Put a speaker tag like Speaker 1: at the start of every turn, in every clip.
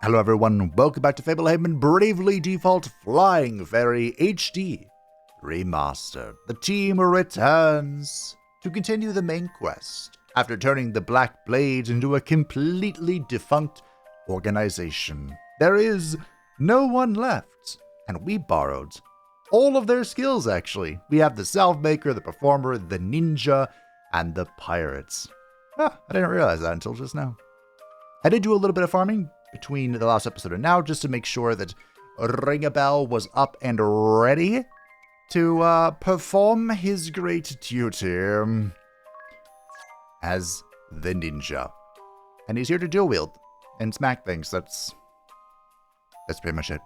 Speaker 1: Hello everyone, welcome back to Fablehaven Bravely Default Flying Fairy HD Remastered. The team returns to continue the main quest after turning the Black Blades into a completely defunct organization. There is no one left, and we borrowed all of their skills actually. We have the Salve Maker, the Performer, the Ninja, and the Pirates. I didn't realize that until just now. I did do a little bit of farming between the last episode and now, just to make sure that Ringabel was up and ready to perform his great duty as the ninja. And he's here to dual wield and smack things. That's pretty much it.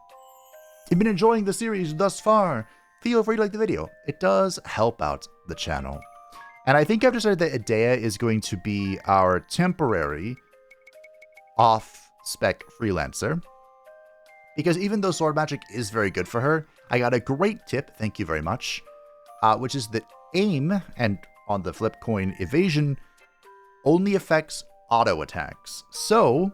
Speaker 1: If you've been enjoying the series thus far, feel free to like the video. It does help out the channel. And I think I've decided that Idea is going to be our temporary off-spec freelancer, because even though sword magic is very good for her, I got a great tip, thank you very much, which is that aim, and on the flip coin evasion, only affects auto attacks. So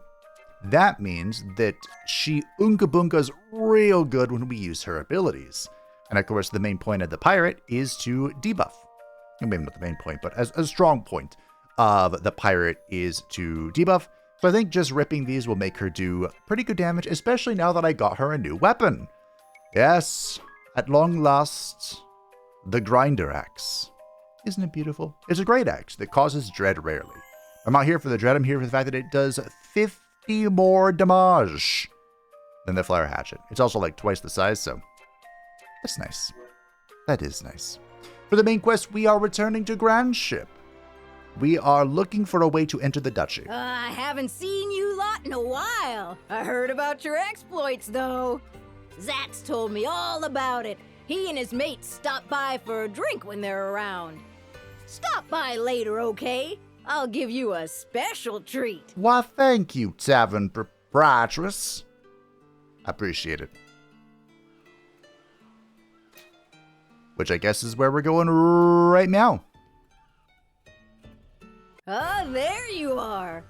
Speaker 1: that means that she Unga Bunga's real good when we use her abilities. And of course the main point of the pirate is to debuff. Maybe not the main point, but as a strong point of the pirate is to debuff. So I think just ripping these will make her do pretty good damage, especially now that I got her a new weapon. Yes, at long last, the Grinder Axe. Isn't it beautiful? It's a great axe that causes dread rarely. I'm not here for the dread, I'm here for the fact that it does 50 more damage than the Flare Hatchet. It's also like twice the size, so that's nice. That is nice. For the main quest, we are returning to Grand Ship. We are looking for a way to enter the Duchy.
Speaker 2: I haven't seen you lot in a while. I heard about your exploits, though. Zat's told me all about it. He and his mates stop by for a drink when they're around. Stop by later, okay? I'll give you a special treat.
Speaker 1: Why, thank you, Tavern Proprietress. I appreciate it. Which I guess is where we're going right now.
Speaker 2: Ah, there you are.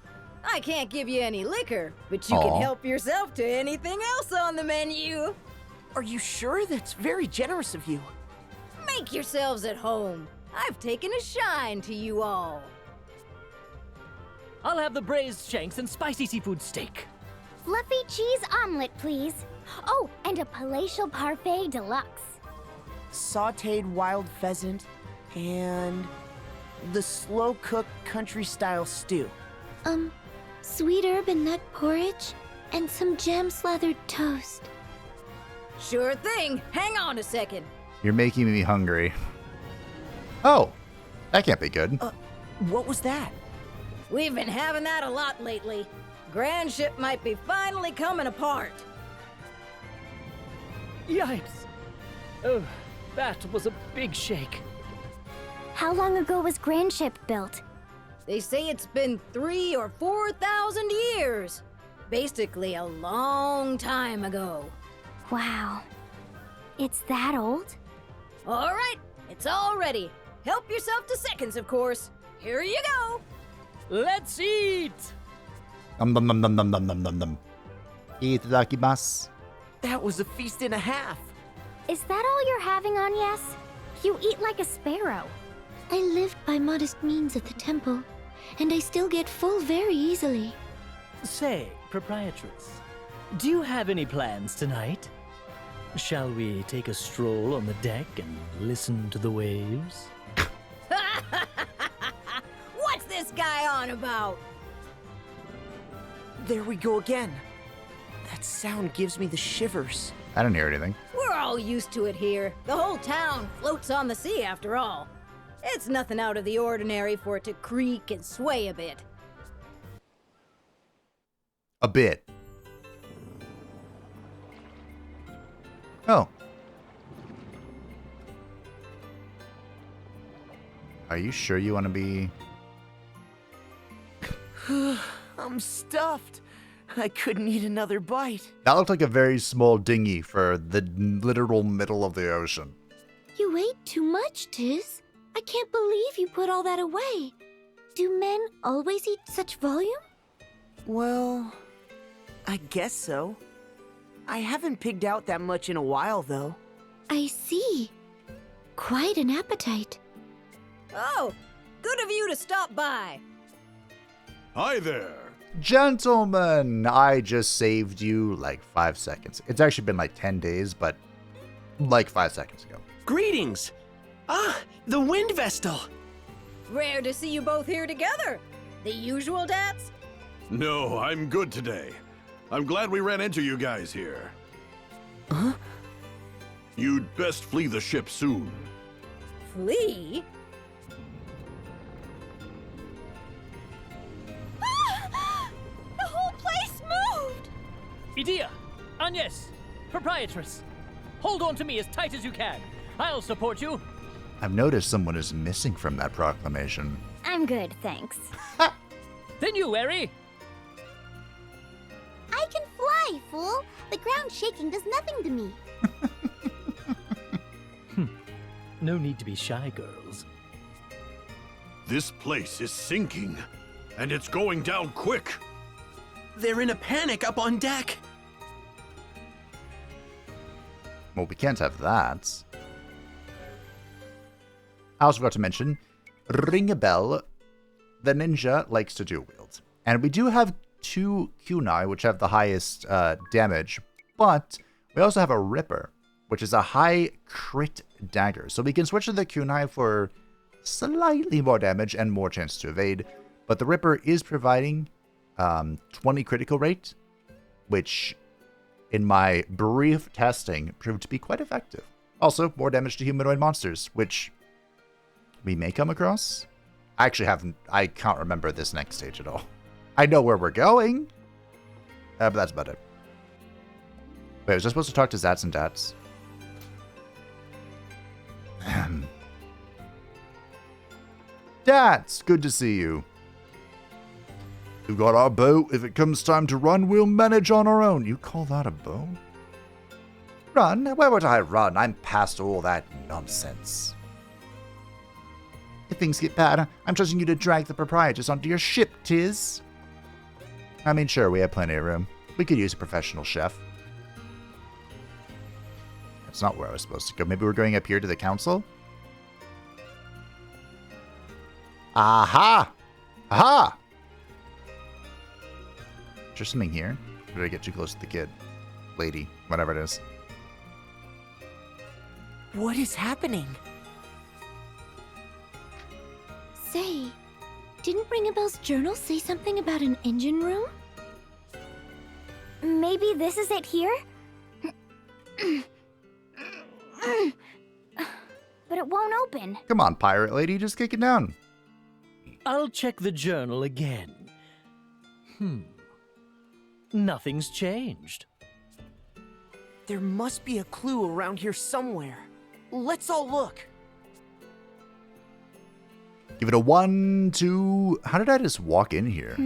Speaker 2: I can't give you any liquor, but you can help yourself to anything else on the menu.
Speaker 3: Are you sure? That's very generous of you.
Speaker 2: Make yourselves at home. I've taken a shine to you all.
Speaker 4: I'll have the braised shanks and spicy seafood steak.
Speaker 5: Fluffy cheese omelet, please. Oh, and a palatial parfait deluxe.
Speaker 3: Sautéed wild pheasant and the slow-cooked country-style stew.
Speaker 5: Sweet herb and nut porridge and some jam-slathered toast.
Speaker 2: Sure thing. Hang on a second.
Speaker 1: You're making me hungry. Oh, that can't be good.
Speaker 3: What was that?
Speaker 2: We've been having that a lot lately. Grand Ship might be finally coming apart.
Speaker 4: Yipes! Oh, that was a big shake.
Speaker 5: How long ago was Grand Ship built?
Speaker 2: They say it's been 3,000 or 4,000 years. Basically a long time ago.
Speaker 5: Wow. It's that old?
Speaker 2: All right, it's all ready. Help yourself to seconds, of course. Here you go.
Speaker 4: Let's eat!
Speaker 1: Itadakimasu.
Speaker 3: That was a feast and a half.
Speaker 5: Is that all you're having on, yes? You eat like a sparrow. I lived by modest means at the temple, and I still get full very easily.
Speaker 4: Say, proprietress, do you have any plans tonight? Shall we take a stroll on the deck and listen to the waves?
Speaker 2: What's this guy on about?
Speaker 3: There we go again. That sound gives me the shivers.
Speaker 1: I didn't hear anything.
Speaker 2: We're all used to it here. The whole town floats on the sea after all. It's nothing out of the ordinary for it to creak and sway a bit.
Speaker 1: A bit. Oh. Are you sure you want to be...
Speaker 3: I'm stuffed. I couldn't eat another bite.
Speaker 1: That looked like a very small dinghy for the literal middle of the ocean.
Speaker 5: You ate too much, Tiz. I can't believe you put all that away. Do men always eat such volume?
Speaker 3: Well, I guess so. I haven't pigged out that much in a while, though.
Speaker 5: I see. Quite an appetite.
Speaker 2: Oh, good of you to stop by.
Speaker 6: Hi there.
Speaker 1: Gentlemen, I just saved you like 5 seconds. It's actually been like 10 days, but like 5 seconds ago.
Speaker 7: Greetings! Ah, the Wind Vestal!
Speaker 2: Rare to see you both here together. The usual dats?
Speaker 6: No, I'm good today. I'm glad we ran into you guys here.
Speaker 3: Huh?
Speaker 6: You'd best flee the ship soon.
Speaker 2: Flee?
Speaker 5: The whole place moved!
Speaker 4: Idea! Agnes! Proprietress! Hold on to me as tight as you can. I'll support you.
Speaker 1: I've noticed someone is missing from that proclamation.
Speaker 5: I'm good, thanks.
Speaker 4: Then you, Eri!
Speaker 5: I can fly, fool! The ground shaking does nothing to me.
Speaker 4: No need to be shy, girls.
Speaker 6: This place is sinking, and it's going down quick.
Speaker 7: They're in a panic up on deck!
Speaker 1: Well, we can't have that. I also forgot to mention, ring a bell, the ninja likes to dual wield. And we do have 2 kunai, which have the highest damage, but we also have a ripper, which is a high crit dagger. So we can switch to the kunai for slightly more damage and more chance to evade, but the ripper is providing 20 critical rate, which in my brief testing proved to be quite effective. Also, more damage to humanoid monsters, which we may come across. I can't remember this next stage at all. I know where we're going, but that's about it. Wait, was I supposed to talk to Zats and Dats? Dats, good to see you. We've got our boat. If it comes time to run, we'll manage on our own. You call that a boat? Run? Where would I run? I'm past all that nonsense. If things get bad, I'm trusting you to drag the proprietors onto your ship, Tiz. I mean, sure, we have plenty of room. We could use a professional chef. That's not where I was supposed to go. Maybe we're going up here to the council? Aha! Aha! Is there something here? Or did I get too close to the kid? Lady, whatever it is.
Speaker 3: What is happening?
Speaker 5: Say, didn't Ring a Bell's journal say something about an engine room? Maybe this is it here? But it won't open.
Speaker 1: Come on, pirate lady, just kick it down.
Speaker 4: I'll check the journal again. Nothing's changed.
Speaker 3: There must be a clue around here somewhere. Let's all look.
Speaker 1: Give it a 1, 2... How did I just walk in here?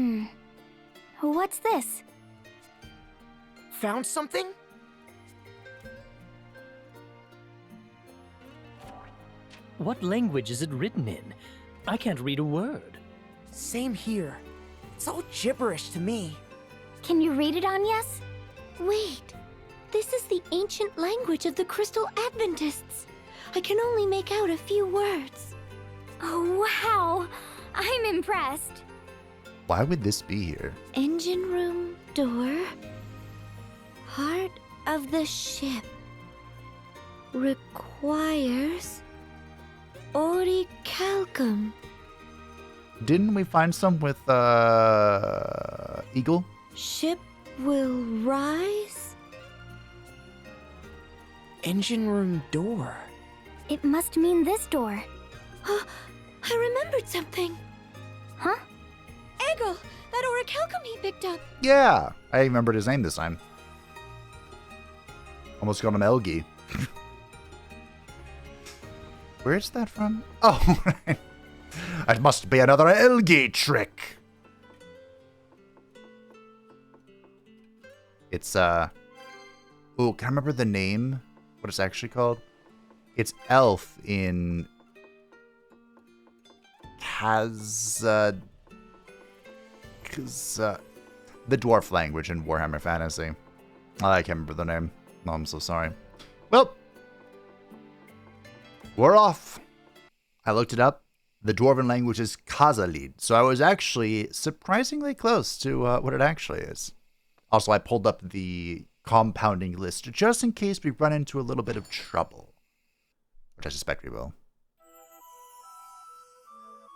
Speaker 5: What's this?
Speaker 3: Found something?
Speaker 4: What language is it written in? I can't read a word.
Speaker 3: Same here. It's all gibberish to me.
Speaker 5: Can you read it, Agnes? Wait, this is the ancient language of the Crystal Adventists. I can only make out a few words. Oh, wow. I'm impressed.
Speaker 1: Why would this be here?
Speaker 5: Engine room door. Heart of the ship. Requires orichalcum.
Speaker 1: Didn't we find some with, Eagle?
Speaker 5: Ship will rise.
Speaker 3: Engine room door.
Speaker 5: It must mean this door. Oh, I remembered something. Huh? Eggle, that orichalcum he picked up.
Speaker 1: Yeah, I remembered his name this time. Almost called him Elgi. Where's that from? Oh, right. It must be another Elgi trick. It's, oh, can I remember the name? What it's actually called? It's Elf in the dwarf language in Warhammer Fantasy. I can't remember the name. Oh, I'm so sorry. Well, we're off. I looked it up. The dwarven language is Khazalid, so I was actually surprisingly close to what it actually is. Also, I pulled up the compounding list just in case we run into a little bit of trouble, which I suspect we will.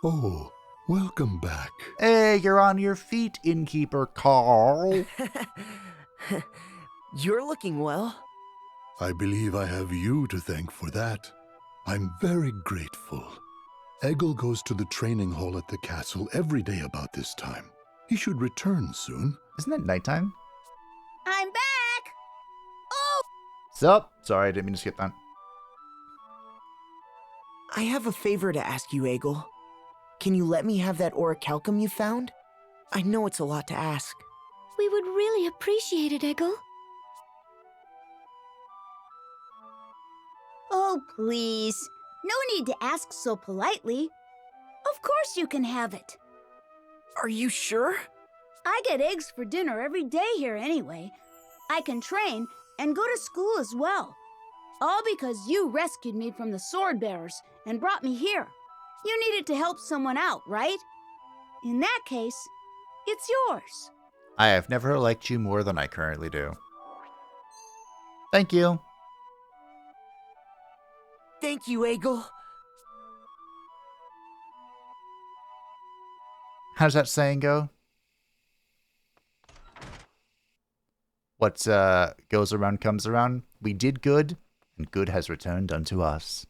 Speaker 8: Oh, welcome back.
Speaker 1: Hey, you're on your feet, innkeeper Carl.
Speaker 3: You're looking well.
Speaker 8: I believe I have you to thank for that. I'm very grateful. Eggle goes to the training hall at the castle every day about this time. He should return soon.
Speaker 1: Isn't it nighttime?
Speaker 2: I'm back! Oh!
Speaker 1: Sup? Sorry, I didn't mean to skip that.
Speaker 3: I have a favor to ask you, Eggle. Can you let me have that orichalcum you found? I know it's a lot to ask.
Speaker 5: We would really appreciate it, Eggle.
Speaker 9: Oh, please. No need to ask so politely. Of course you can have it.
Speaker 3: Are you sure?
Speaker 9: I get eggs for dinner every day here anyway. I can train and go to school as well. All because you rescued me from the sword bearers and brought me here. You needed to help someone out, right? In that case, it's yours.
Speaker 1: I have never liked you more than I currently do. Thank you.
Speaker 3: Thank you, Eggle.
Speaker 1: How's that saying go? What goes around comes around. We did good, and good has returned unto us.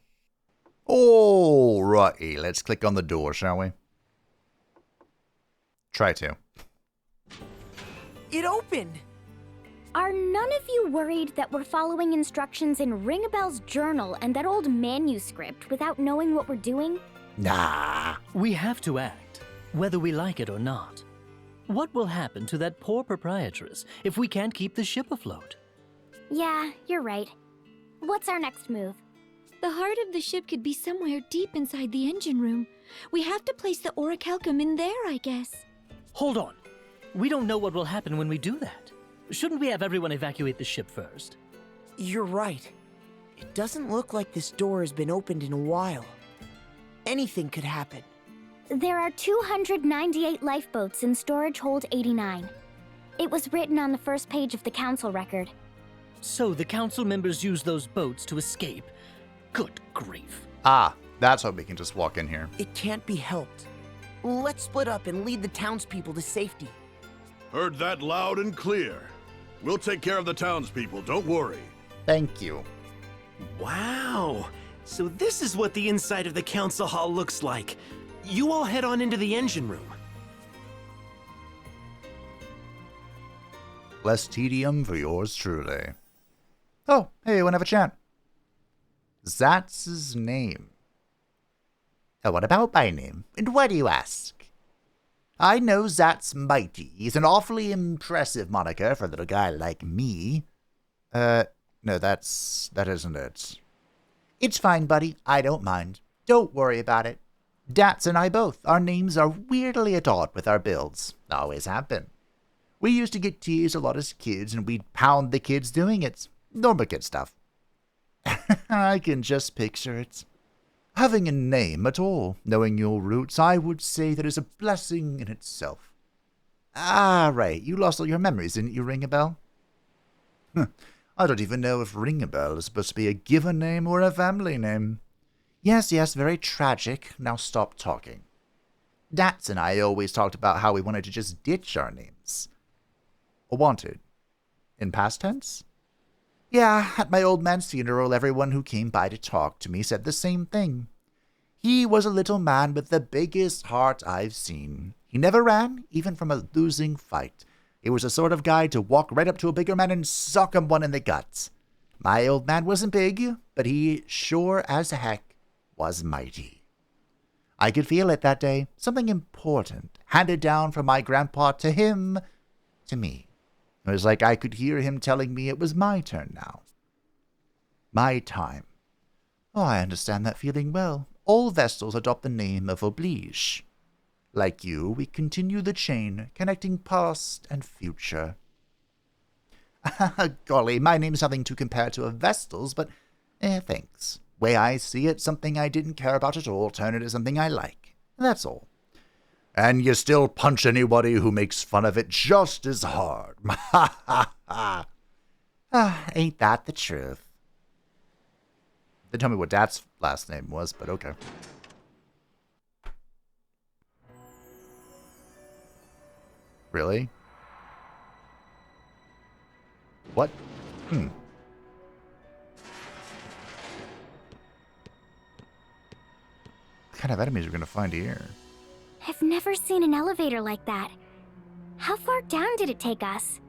Speaker 1: Alrighty, let's click on the door, shall we? Try to.
Speaker 3: It opened!
Speaker 5: Are none of you worried that we're following instructions in Ringabel's journal and that old manuscript without knowing what we're doing?
Speaker 1: Nah.
Speaker 4: We have to act, whether we like it or not. What will happen to that poor proprietress if we can't keep the ship afloat?
Speaker 5: Yeah, you're right. What's our next move?
Speaker 10: The heart of the ship could be somewhere deep inside the engine room. We have to place the orichalcum in there, I guess.
Speaker 4: Hold on. We don't know what will happen when we do that. Shouldn't we have everyone evacuate the ship first?
Speaker 3: You're right. It doesn't look like this door has been opened in a while. Anything could happen.
Speaker 5: There are 298 lifeboats in storage hold 89. It was written on the first page of the council record.
Speaker 4: So the council members use those boats to escape. Good grief.
Speaker 1: Ah, that's how we can just walk in here.
Speaker 3: It can't be helped. Let's split up and lead the townspeople to safety.
Speaker 6: Heard that loud and clear. We'll take care of the townspeople, don't worry.
Speaker 1: Thank you.
Speaker 7: Wow. So this is what the inside of the council hall looks like. You all head on into the engine room.
Speaker 1: Less tedium for yours truly. Oh, hey, wanna have a chat? That's his name. Oh, what about my name? And why do you ask? I know Zat's mighty. He's an awfully impressive moniker for a little guy like me. No, that isn't it. It's fine, buddy. I don't mind. Don't worry about it. Dats and I both. Our names are weirdly at odds with our builds. Always have been. We used to get teased a lot as kids, and we'd pound the kids doing it. Normal kid stuff. I can just picture it. Having a name at all, knowing your roots, I would say that is a blessing in itself. Ah, right, you lost all your memories, didn't you, Ring a Bell? I don't even know if Ring a Bell is supposed to be a given name or a family name. Yes, very tragic. Now stop talking. Dats and I always talked about how we wanted to just ditch our names. Or wanted. In past tense? Yeah, at my old man's funeral, everyone who came by to talk to me said the same thing. He was a little man with the biggest heart I've seen. He never ran, even from a losing fight. He was the sort of guy to walk right up to a bigger man and sock him one in the guts. My old man wasn't big, but he sure as heck was mighty. I could feel it that day, something important, handed down from my grandpa to him, to me. It was like I could hear him telling me it was my turn now. My time. Oh, I understand that feeling well. All Vestals adopt the name of Oblige. Like you, we continue the chain, connecting past and future. Golly, my name's nothing to compare to a Vestal's, but thanks. Way I see it, something I didn't care about at all turned into something I like. That's all. And you still punch anybody who makes fun of it just as hard. Ha ha ha. Ain't that the truth? They tell me what Dad's last name was, but okay. Really? What? What kind of enemies are we gonna find here?
Speaker 5: I've never seen an elevator like that. How far down did it take us?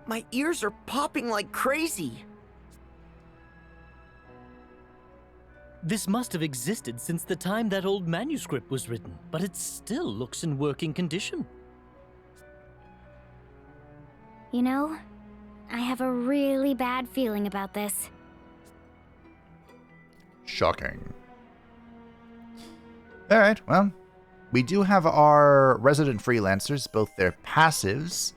Speaker 3: My ears are popping like crazy.
Speaker 4: This must have existed since the time that old manuscript was written, but it still looks in working condition.
Speaker 5: You know, I have a really bad feeling about this.
Speaker 1: Shocking. Alright, well, we do have our resident freelancers, both their passives,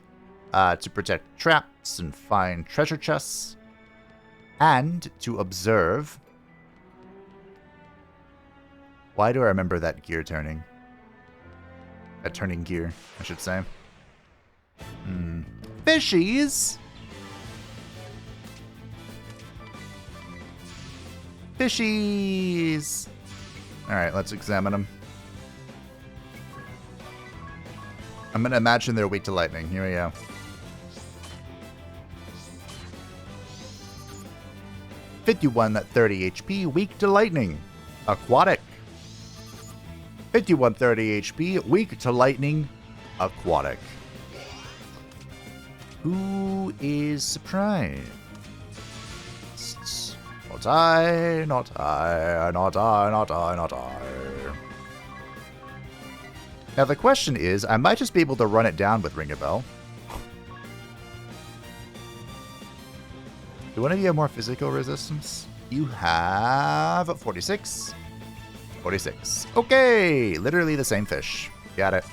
Speaker 1: to protect traps and find treasure chests, and to observe. Why do I remember that gear turning? That turning gear, I should say. Fishies! Fishies! Alright, let's examine them. I'm gonna imagine they're weak to lightning. Here we go. 5130 HP, weak to lightning. Aquatic. 5130 HP, weak to lightning. Aquatic. Who is surprised? Not I, not I, not I, not I, not I. Now the question is, I might just be able to run it down with Ring a Bell. Do one of you have more physical resistance? You have 46. 46. Okay, literally the same fish. Got it.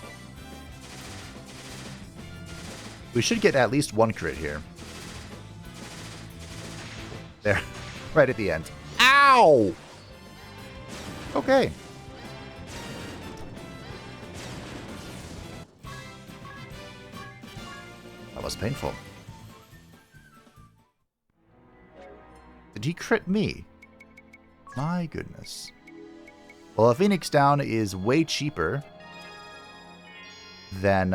Speaker 1: We should get at least one crit here. There. Right at the end. Ow! Okay. That was painful. Did he crit me? My goodness. Well, a Phoenix Down is way cheaper than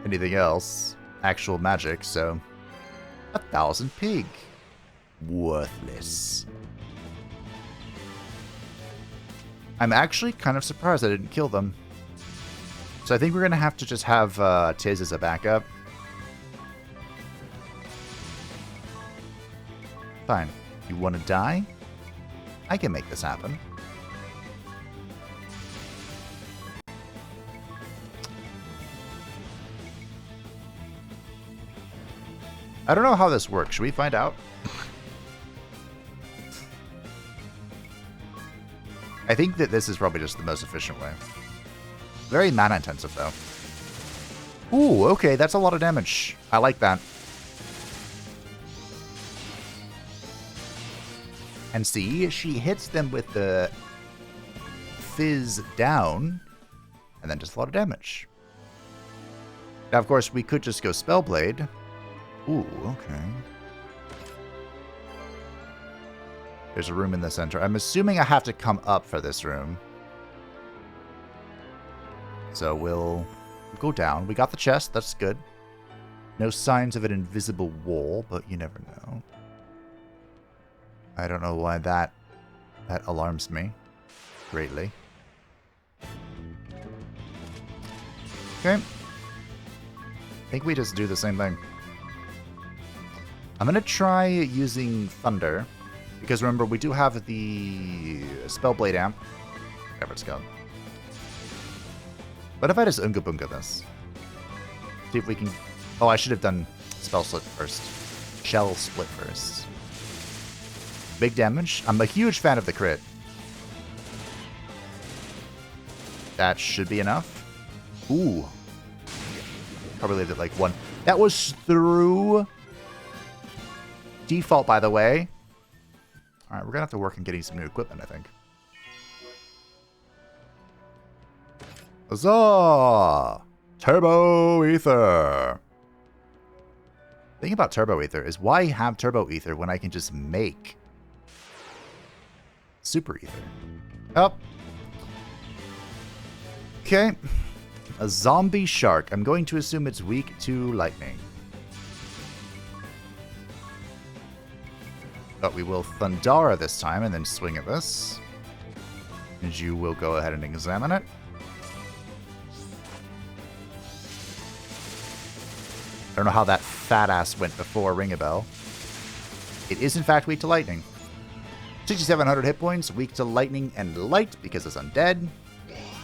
Speaker 1: anything else. Actual magic, so 1,000 pig. Worthless. I'm actually kind of surprised I didn't kill them. So I think we're going to have to just have Tiz as a backup. Fine. You want to die? I can make this happen. I don't know how this works. Should we find out? I think that this is probably just the most efficient way. Very mana intensive, though. Ooh, okay, that's a lot of damage. I like that. And see, she hits them with the fizz down, and then just a lot of damage. Now, of course, we could just go Spellblade. Ooh, okay. There's a room in the center. I'm assuming I have to come up for this room. So we'll go down. We got the chest. That's good. No signs of an invisible wall, but you never know. I don't know why that alarms me greatly. Okay. I think we just do the same thing. I'm going to try using Thunder, because remember, we do have the Spellblade Amp, whatever it's called. What if I just Unga Bunga this? See if we can... Oh, I should have done Spell Split first. Shell Split first. Big damage. I'm a huge fan of the crit. That should be enough. Ooh. Probably leave it like 1. That was through default, by the way. Alright, we're gonna have to work on getting some new equipment, I think. Huzzah! Turbo Ether! The thing about Turbo Ether is why have Turbo Ether when I can just make Super Ether? Oh. Okay. A zombie shark. I'm going to assume it's weak to lightning. But we will Thundara this time and then swing at this. And you will go ahead and examine it. I don't know how that fat ass went before Ring a Bell. It is in fact weak to lightning. 6,700 hit points, weak to lightning and light because it's undead.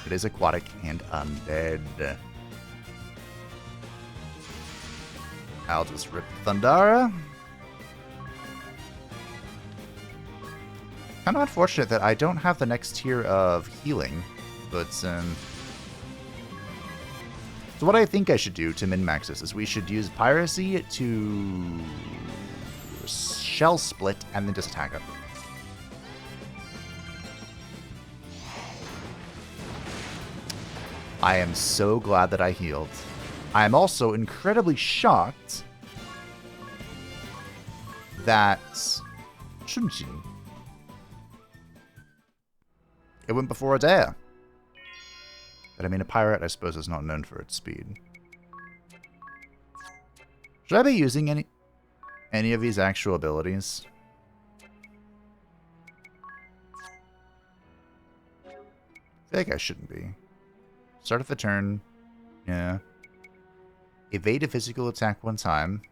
Speaker 1: It is aquatic and undead. I'll just rip Thundara. Kind of unfortunate that I don't have the next tier of healing, but so what I think I should do to min-max this is we should use Piracy to Shell Split and then just attack it. I am so glad that I healed. I am also incredibly shocked that Shunji. It went before Adea. But I mean, a pirate, I suppose, is not known for its speed. Should I be using any of these actual abilities? I feel like I shouldn't be. Start of the turn. Yeah. Evade a physical attack 1 time.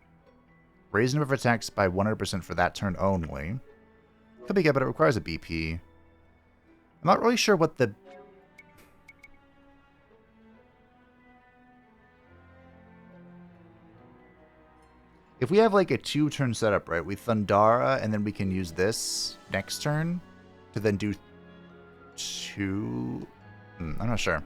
Speaker 1: Raise number of attacks by 100% for that turn only. Could be good, but it requires a BP. I'm not really sure what the... If we have like a 2-turn setup, right? We Thundara, and then we can use this next turn to then do 2... I'm not sure.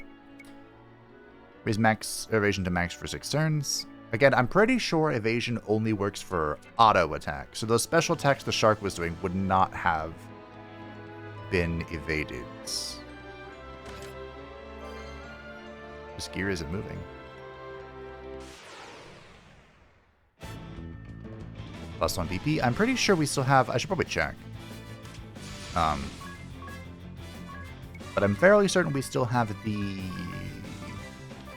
Speaker 1: Raise max evasion to max for 6 turns. Again, I'm pretty sure evasion only works for auto attack. So those special attacks the shark was doing would not have been evaded. This gear isn't moving. +1 BP. I'm pretty sure we still have... I should probably check. But I'm fairly certain we still have the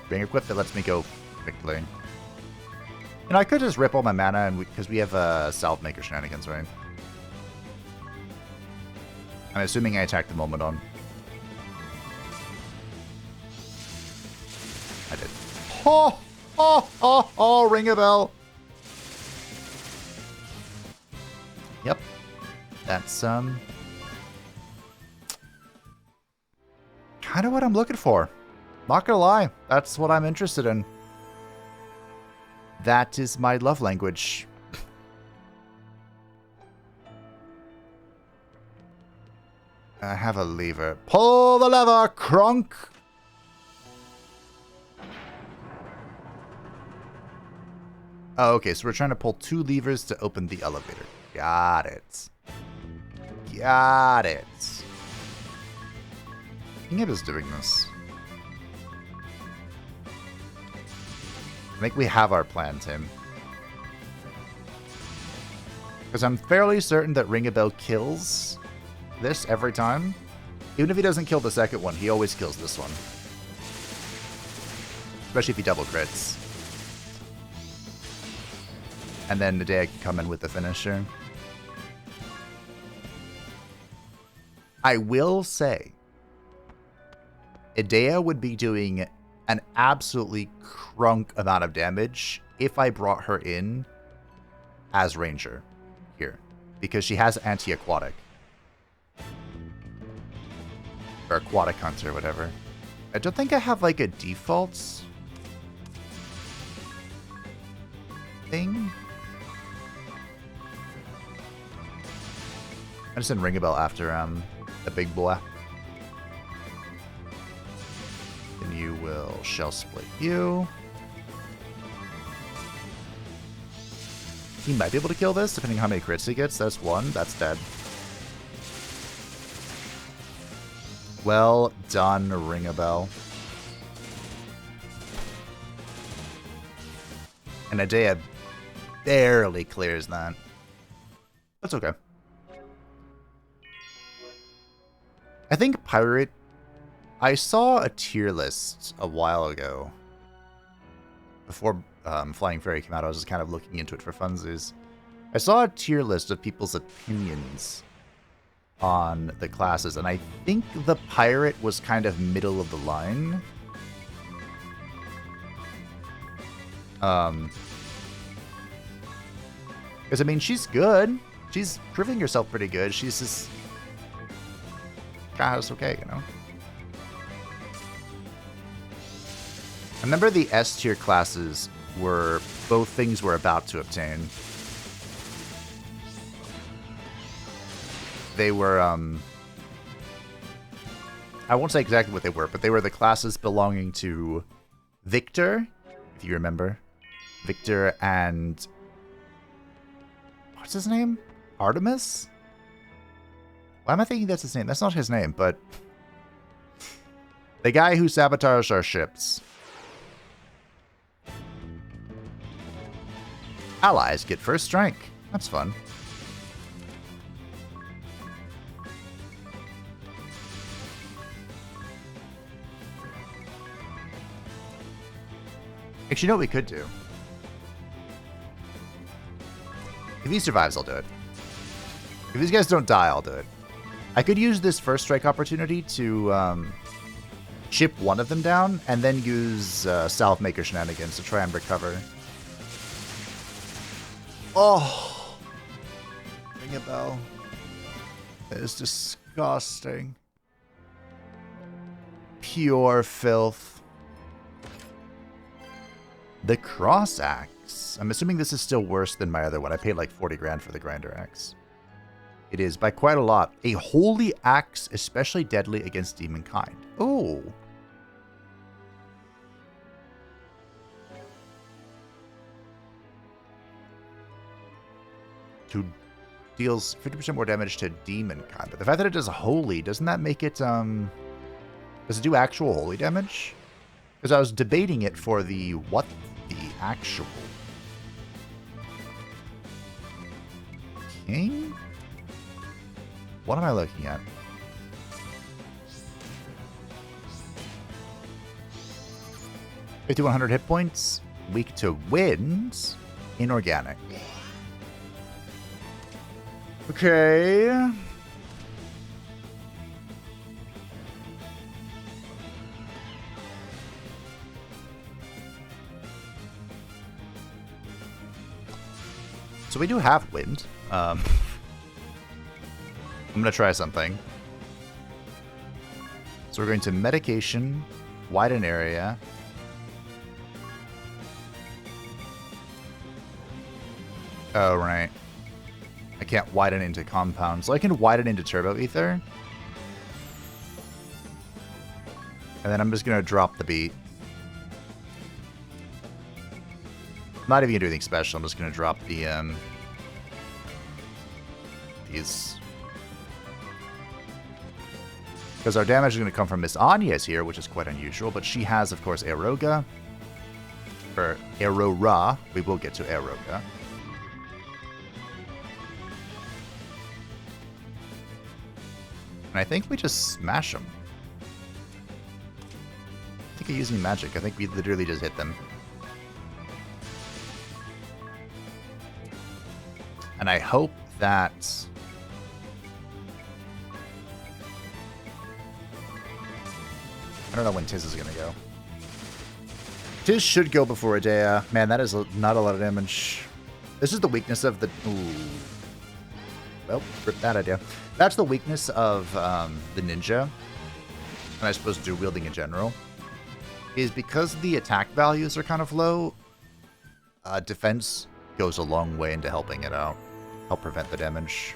Speaker 1: ring equip that lets me go quickly. You know, I could just rip all my mana and because we have salve maker shenanigans, right? I'm assuming I attacked the Momodon. I did. Oh! Oh! Oh! Oh! Ring a bell! Yep. That's, kind of what I'm looking for. Not gonna lie. That's what I'm interested in. That is my love language. I have a lever. Pull the lever, Crunk! Oh, okay, so we're trying to pull 2 levers to open the elevator. Got it. Got it. I think it is doing this. I think we have our plan, Tim. Because I'm fairly certain that Ring a Bell kills this every time. Even if he doesn't kill the second one, he always kills this one. Especially if he double crits. And then Nadea can come in with the finisher. I will say, Adea would be doing an absolutely crunk amount of damage if I brought her in as Ranger here. Because she has anti-aquatic. Or aquatic hunter, whatever. I don't think I have like a default thing. just send Ring a Bell after the big boy. Then you will Shell Split you. He might be able to kill this, depending on how many crits he gets. That's one. That's dead. Well done, Ring a Bell. And Adea barely clears that. That's okay. I think Pirate... I saw a tier list a while ago. Before Flying Fairy came out, I was just kind of looking into it for funsies. I saw a tier list of people's opinions on the classes, and I think the Pirate was kind of middle of the line. Because, I mean, she's good. She's proving herself pretty good. She's just kind of okay, you know? I remember the S tier classes were both things we're about to obtain. They were, I won't say exactly what they were, but they were the classes belonging to Victor, if you remember. Victor and... what's his name? Artemis? Why am I thinking that's his name? That's not his name, but... the guy who sabotaged our ships. Allies get first strike. That's fun. Actually, you know what we could do? If he survives, I'll do it. If these guys don't die, I'll do it. I could use this first strike opportunity to chip one of them down, and then use Salve Maker shenanigans to try and recover. Oh! Ring a bell. That is disgusting. Pure filth. The Cross Axe. I'm assuming this is still worse than my other one. I paid like 40 grand for the Grinder Axe. It is, by quite a lot. A Holy Axe, especially deadly against Demonkind. Oh. To deals 50% more damage to Demonkind. But the fact that it does Holy, doesn't that make it, does it do actual Holy damage? Because I was debating it for the, what the actual... King? What am I looking at? $5,100 hit points. Weak to winds. Inorganic. Okay. So we do have wind. I'm gonna try something. So we're going to medication, widen area. Oh, right. I can't widen into compound, so I can widen into turbo ether. And then I'm just gonna drop the beat. Not even gonna do anything special, I'm just gonna drop the these. Because our damage is going to come from Miss Anya's here, which is quite unusual, but she has, of course, Aeroga. Or Aerora. We will get to Aeroga. And I think we just smash them. I think I'm using magic. I think we literally just hit them. And I hope that... I don't know when Tiz is going to go. Tiz should go before Adea. Man, that is not a lot of damage. This is the weakness of the... Ooh. Well, rip that idea. That's the weakness of the ninja, and I suppose dual wielding in general, is because the attack values are kind of low, defense goes a long way into helping it out. Help prevent the damage.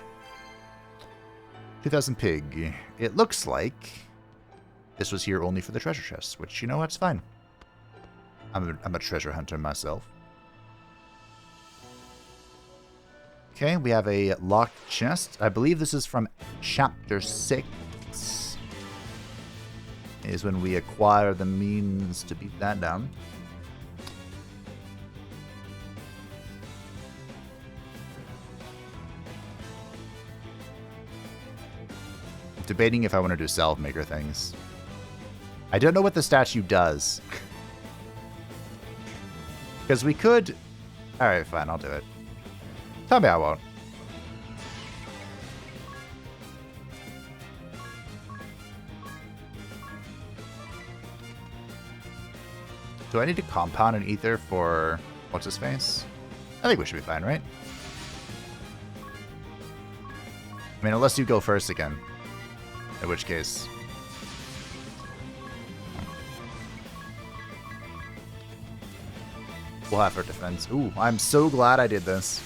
Speaker 1: 2,000 pig. It looks like this was here only for the treasure chests, which, you know, that's fine. I'm a treasure hunter myself. Okay, we have a locked chest. I believe this is from chapter 6. Is when we acquire the means to beat that down. Debating if I want to do salve maker things. I don't know what the statue does. Because we could... Alright, fine, I'll do it. Tell me I won't. Do I need to compound an ether for... What's his face? I think we should be fine, right? I mean, unless you go first again. In which case... We'll have our defense. Ooh, I'm so glad I did this.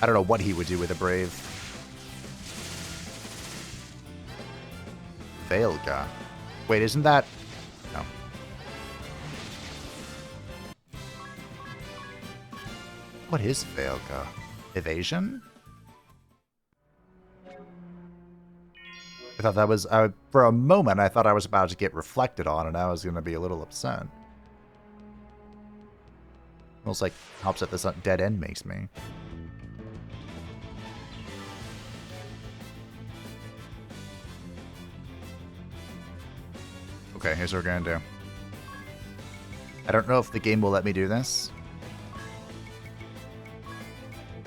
Speaker 1: I don't know what he would do with a Brave. Veilga. Wait, isn't that... No. What is Veilga? Evasion? I thought that was... for a moment, I thought I was about to get reflected on, and I was going to be a little upset. Almost like how upset this dead end makes me. Okay, here's what we're going to do. I don't know if the game will let me do this.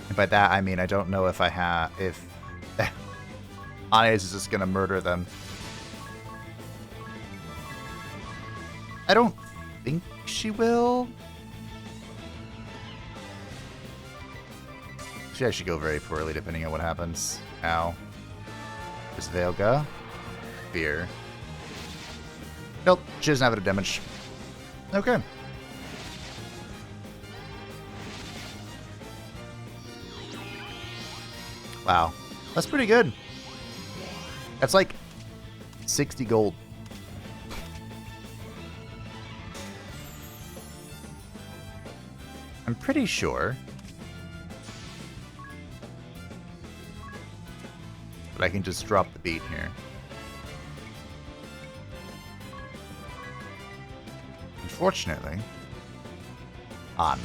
Speaker 1: And by that, I mean I don't know if I have... If... Anais is just going to murder them. I don't think she will. She actually go very poorly depending on what happens. Ow. Does Veilga? Fear. Nope, she doesn't have any damage. Okay. Wow. That's pretty good. That's like 60 gold. I'm pretty sure that I can just drop the beat here. Unfortunately, I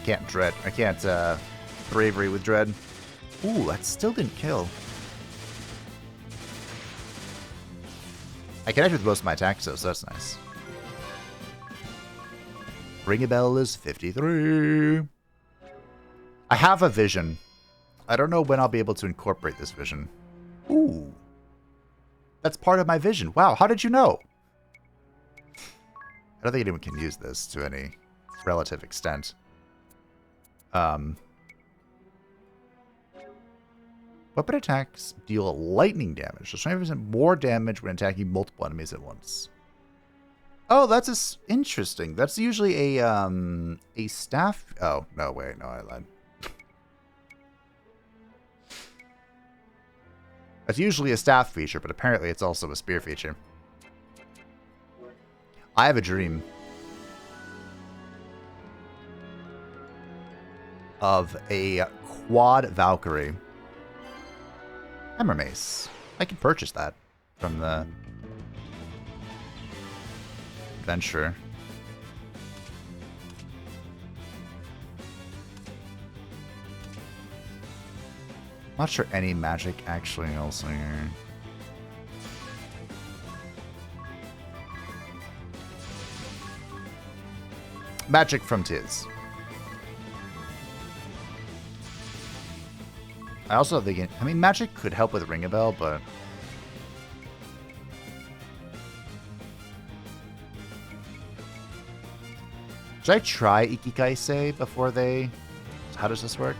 Speaker 1: can't dread. I can't bravery with dread. Ooh, that still didn't kill. I connected with most of my attacks though, so that's nice. Ring a bell is 53. I have a vision. I don't know when I'll be able to incorporate this vision. Ooh. That's part of my vision. Wow, how did you know? I don't think anyone can use this to any relative extent. Weapon attacks deal lightning damage. So 20% more damage when attacking multiple enemies at once. Oh, that's interesting. That's usually a staff... Oh, no, wait. No, I lied. That's usually a staff feature, but apparently it's also a spear feature. I have a dream of a quad Valkyrie hammer mace. I can purchase that from the adventure. Not sure any magic actually also here. Magic from Tiz. I also think, I mean, magic could help with Ring a Bell, but should I try Ikikaise before they... How does this work?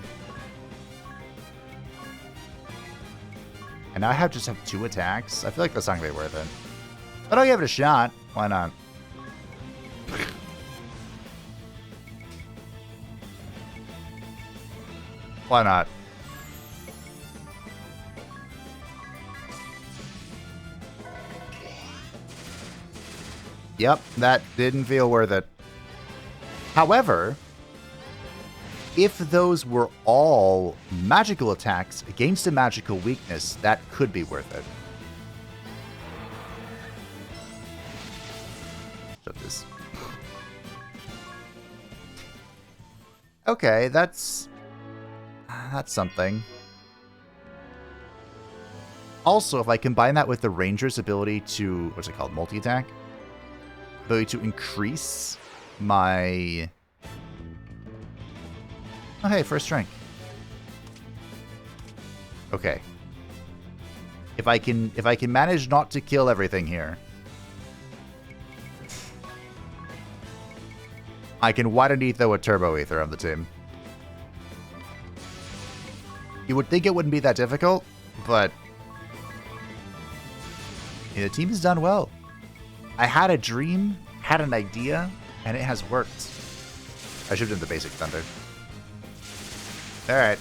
Speaker 1: And now I just have 2 attacks. I feel like that's not going to be worth it. But I'll give it a shot. Why not? Why not? Yep, that didn't feel worth it. However, if those were all magical attacks against a magical weakness, that could be worth it. Shut this. Okay, that's something. Also, if I combine that with the ranger's ability to, what's it called, multi-attack? Ability to increase my... Oh, hey, first rank. Okay. If I can manage not to kill everything here, I can why don't you throw a Turbo Ether on the team. You would think it wouldn't be that difficult, but yeah, the team has done well. I had a dream, had an idea, and it has worked. I should have done the basic thunder. Alright.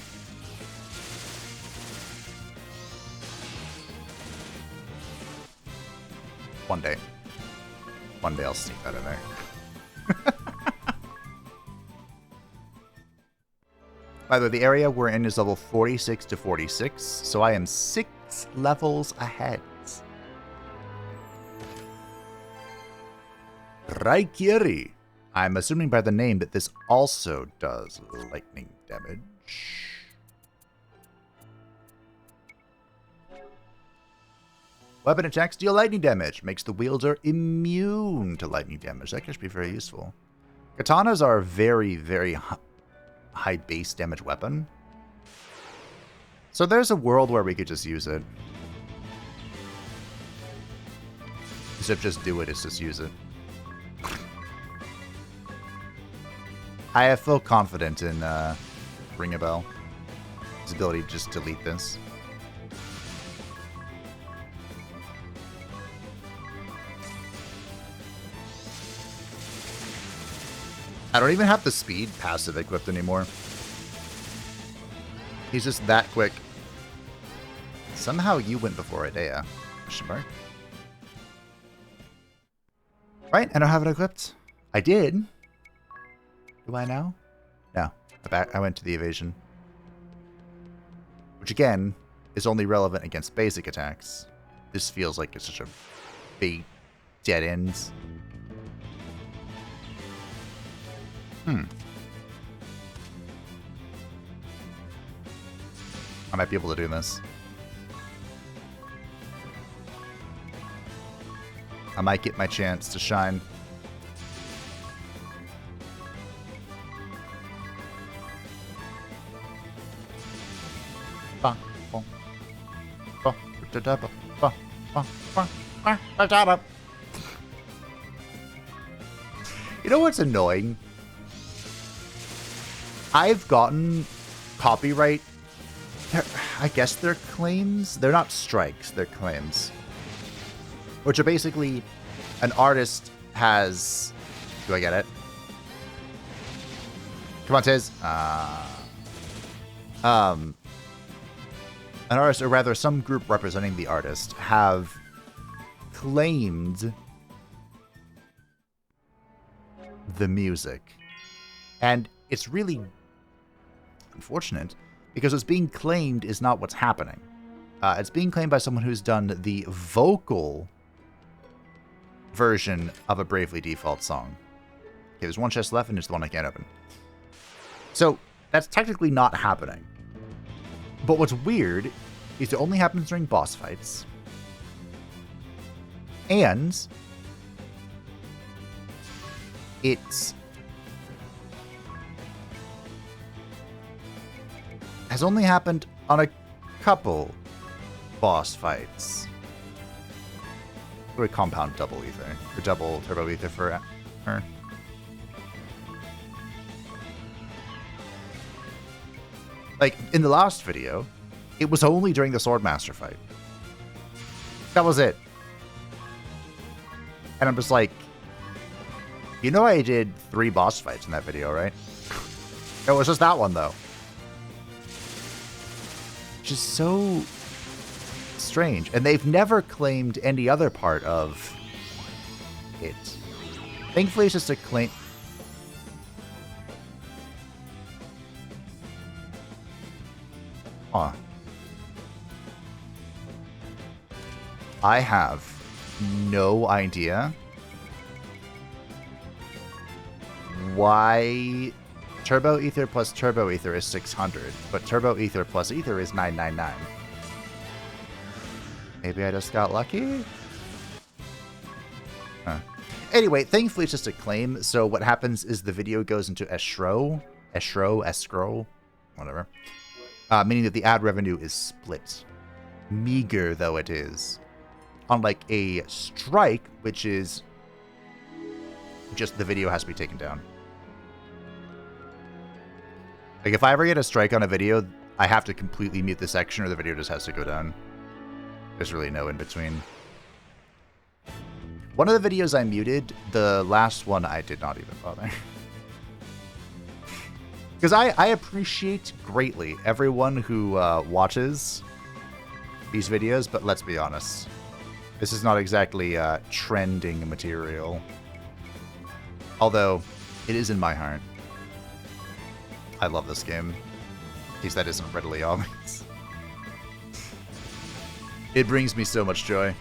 Speaker 1: One day I'll sneak that in there. By the way, the area we're in is level 46 to 46, so I am 6 levels ahead. Raikiri. I'm assuming by the name that this also does lightning damage. Weapon attacks deal lightning damage. Makes the wielder immune to lightning damage. That could be very useful. Katanas are a very, very high base damage weapon. So there's a world where we could just use it. Instead of just do it, it's just use it. I have full confidence in Ring a Bell. His ability to just delete this. I don't even have the speed passive equipped anymore. He's just that quick. Somehow you went before Idea. Question mark. Right, I don't have it equipped. I did. Do I now? No. I went to the evasion. Which again, is only relevant against basic attacks. This feels like it's such a big dead end. I might be able to do this. I might get my chance to shine. You know what's annoying? I've gotten copyright, I guess they're claims. They're not strikes, they're claims. Which are basically an artist has... Do I get it? Come on, Tiz. An artist, or rather some group representing the artist, have claimed the music. And it's really unfortunate, because what's being claimed is not what's happening. It's being claimed by someone who's done the vocal version of a Bravely Default song. Okay, there's one chest left, and it's the one I can't open. So, that's technically not happening. But what's weird is it only happens during boss fights. And it's has only happened on a couple boss fights. Or a compound double ether. Or double turbo ether for her. Like, in the last video, it was only during the Swordmaster fight. That was it. And I'm just like, you know I did 3 boss fights in that video, right? It was just that one, though. Just so strange. And they've never claimed any other part of it. Thankfully, it's just a claim. Huh. I have no idea why Turbo Ether plus Turbo Ether is 600, but Turbo Ether plus Ether is 999. Maybe I just got lucky? Huh. Anyway, thankfully it's just a claim, so what happens is the video goes into escrow, whatever. Meaning that the ad revenue is split. Meager though it is. Unlike a strike, which is just the video has to be taken down. Like, if I ever get a strike on a video, I have to completely mute the section or the video just has to go down. There's really no in between. One of the videos I muted, the last one I did not even bother. Because I appreciate greatly everyone who watches these videos, but let's be honest. This is not exactly trending material. Although, it is in my heart. I love this game. In case that isn't readily obvious. It brings me so much joy.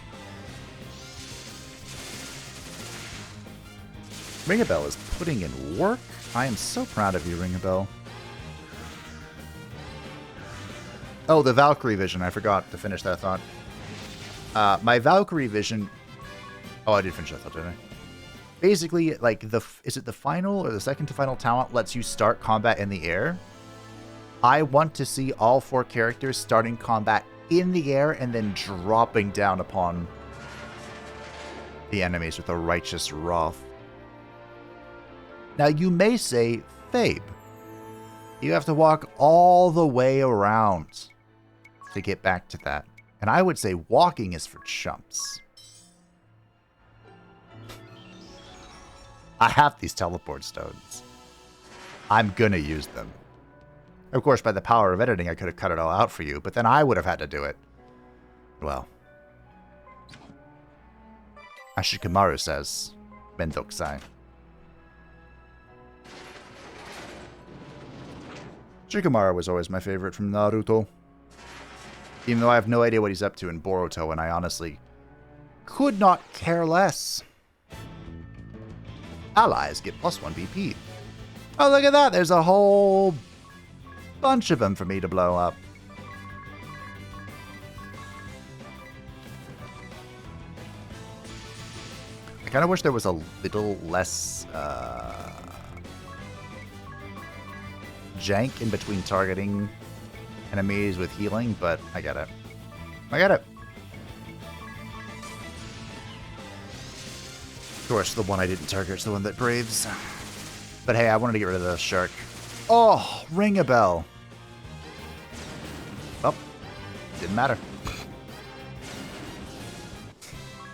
Speaker 1: Ring-a-Bell is putting in work. I am so proud of you, Ring-a-Bell. Oh, the Valkyrie vision. I forgot to finish that thought. My Valkyrie vision... Oh, I did finish that thought, didn't I? Basically, like, is it the final or the second to final talent lets you start combat in the air? I want to see all 4 characters starting combat in the air and then dropping down upon the enemies with a righteous wrath. Now, you may say, Fabe, you have to walk all the way around to get back to that. And I would say walking is for chumps. I have these teleport stones. I'm gonna use them. Of course, by the power of editing, I could have cut it all out for you, but then I would have had to do it. Well. As Shikamaru says, Mendokusai. Shikamaru was always my favorite from Naruto. Even though I have no idea what he's up to in Boruto, and I honestly could not care less. Allies get +1 BP. Oh, look at that. There's a whole bunch of them for me to blow up. I kind of wish there was a little less jank in between targeting enemies with healing, but I get it. I get it. Of course, the one I didn't target is the one that braves. But hey, I wanted to get rid of the shark. Oh, Ring-a-Bell. Oh, didn't matter.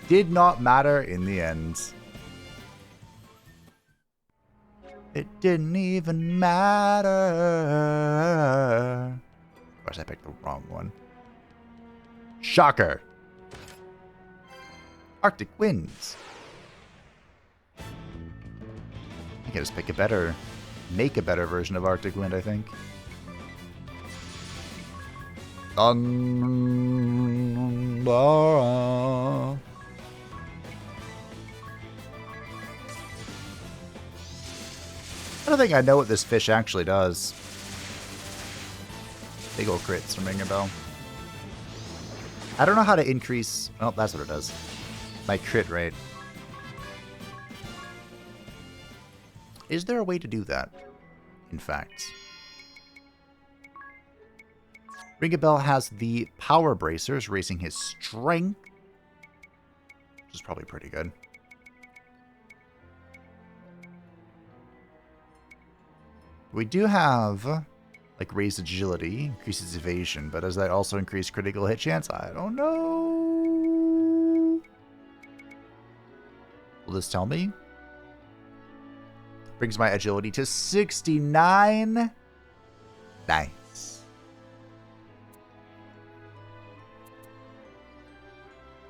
Speaker 1: Did not matter in the end. It didn't even matter. Of course, I picked the wrong one. Shocker. Arctic winds. I can just pick a better, make a better version of Arctic Wind, I think. Thundara. I don't think I know what this fish actually does. Big ol' crits from Ring-a-Bell. I don't know how to increase... Oh, that's what it does. My crit rate. Is there a way to do that? In fact. Ring-a-Bell has the power bracers, raising his strength. Which is probably pretty good. We do have, like, raised agility, increases evasion, but does that also increase critical hit chance? I don't know. Will this tell me? Brings my agility to 69. Nice.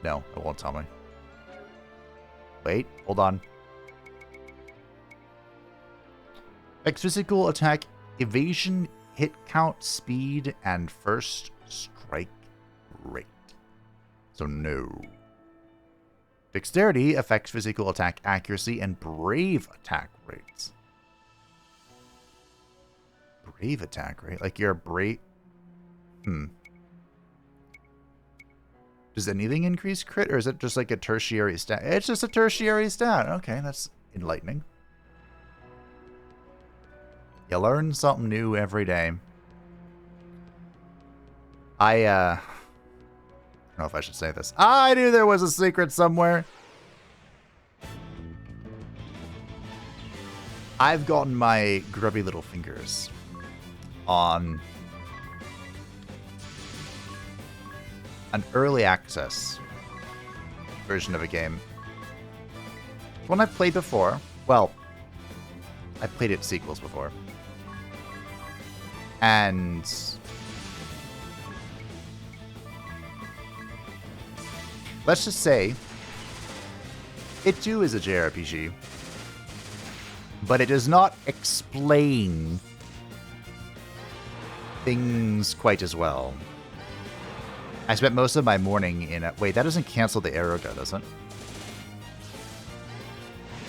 Speaker 1: No, it won't tell me. Wait, hold on. Affects physical attack, evasion, hit count, speed, and first strike rate. So no. Dexterity affects physical attack accuracy and brave attack rates. Brave attack rate? Like you're brave... Does anything increase crit, or is it just like a tertiary stat? It's just a tertiary stat. Okay, that's enlightening. You learn something new every day. I don't know if I should say this. I knew there was a secret somewhere. I've gotten my grubby little fingers on an early access version of a game. One I've played before. Well, I've played its sequels before. And let's just say it too is a JRPG, but it does not explain things quite as well. I spent most of my morning in a... Wait, that doesn't cancel the arrow go, does it?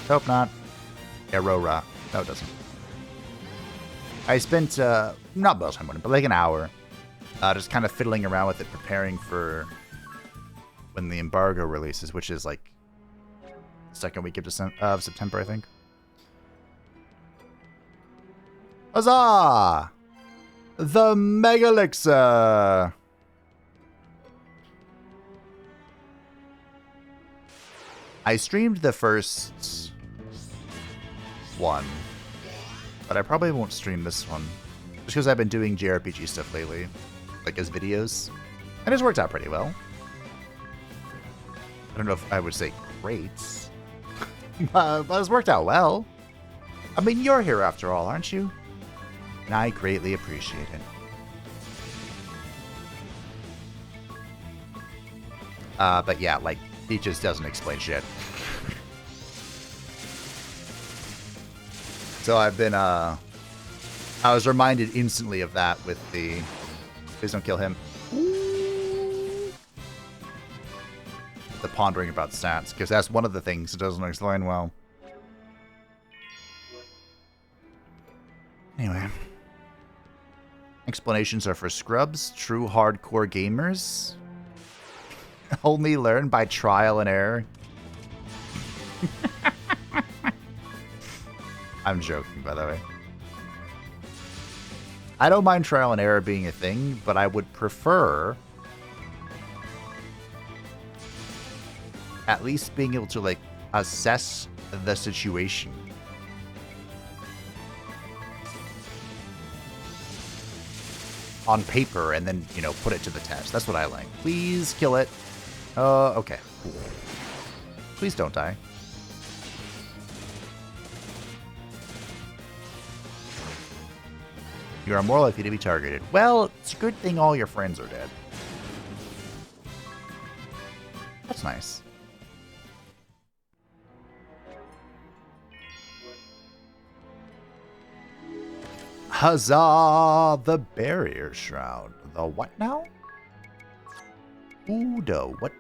Speaker 1: Hope not. Aurora. No, it doesn't. I spent, not most of my morning, but like an hour, just kind of fiddling around with it, preparing for when the embargo releases, which is like second week of September, I think. Huzzah! The Megalixer! I streamed the first one, but I probably won't stream this one, just because I've been doing JRPG stuff lately, like as videos, and it's worked out pretty well. I don't know if I would say great, but it's worked out well. I mean, you're here after all, aren't you? And I greatly appreciate it. But yeah, like, he just doesn't explain shit. So I've been, I was reminded instantly of that with the... Please don't kill him. The pondering about stats, because that's one of the things it doesn't explain well. Anyway. Explanations are for scrubs, true hardcore gamers. Only learn by trial and error. I'm joking, by the way. I don't mind trial and error being a thing, but I would prefer at least being able to, like, assess the situation. On paper, and then, you know, put it to the test. That's what I like. Please kill it. Okay. Cool. Please don't die. You are more likely to be targeted. Well, it's a good thing all your friends are dead. That's nice. Huzzah! The barrier shroud. The what now? Ooh, the what?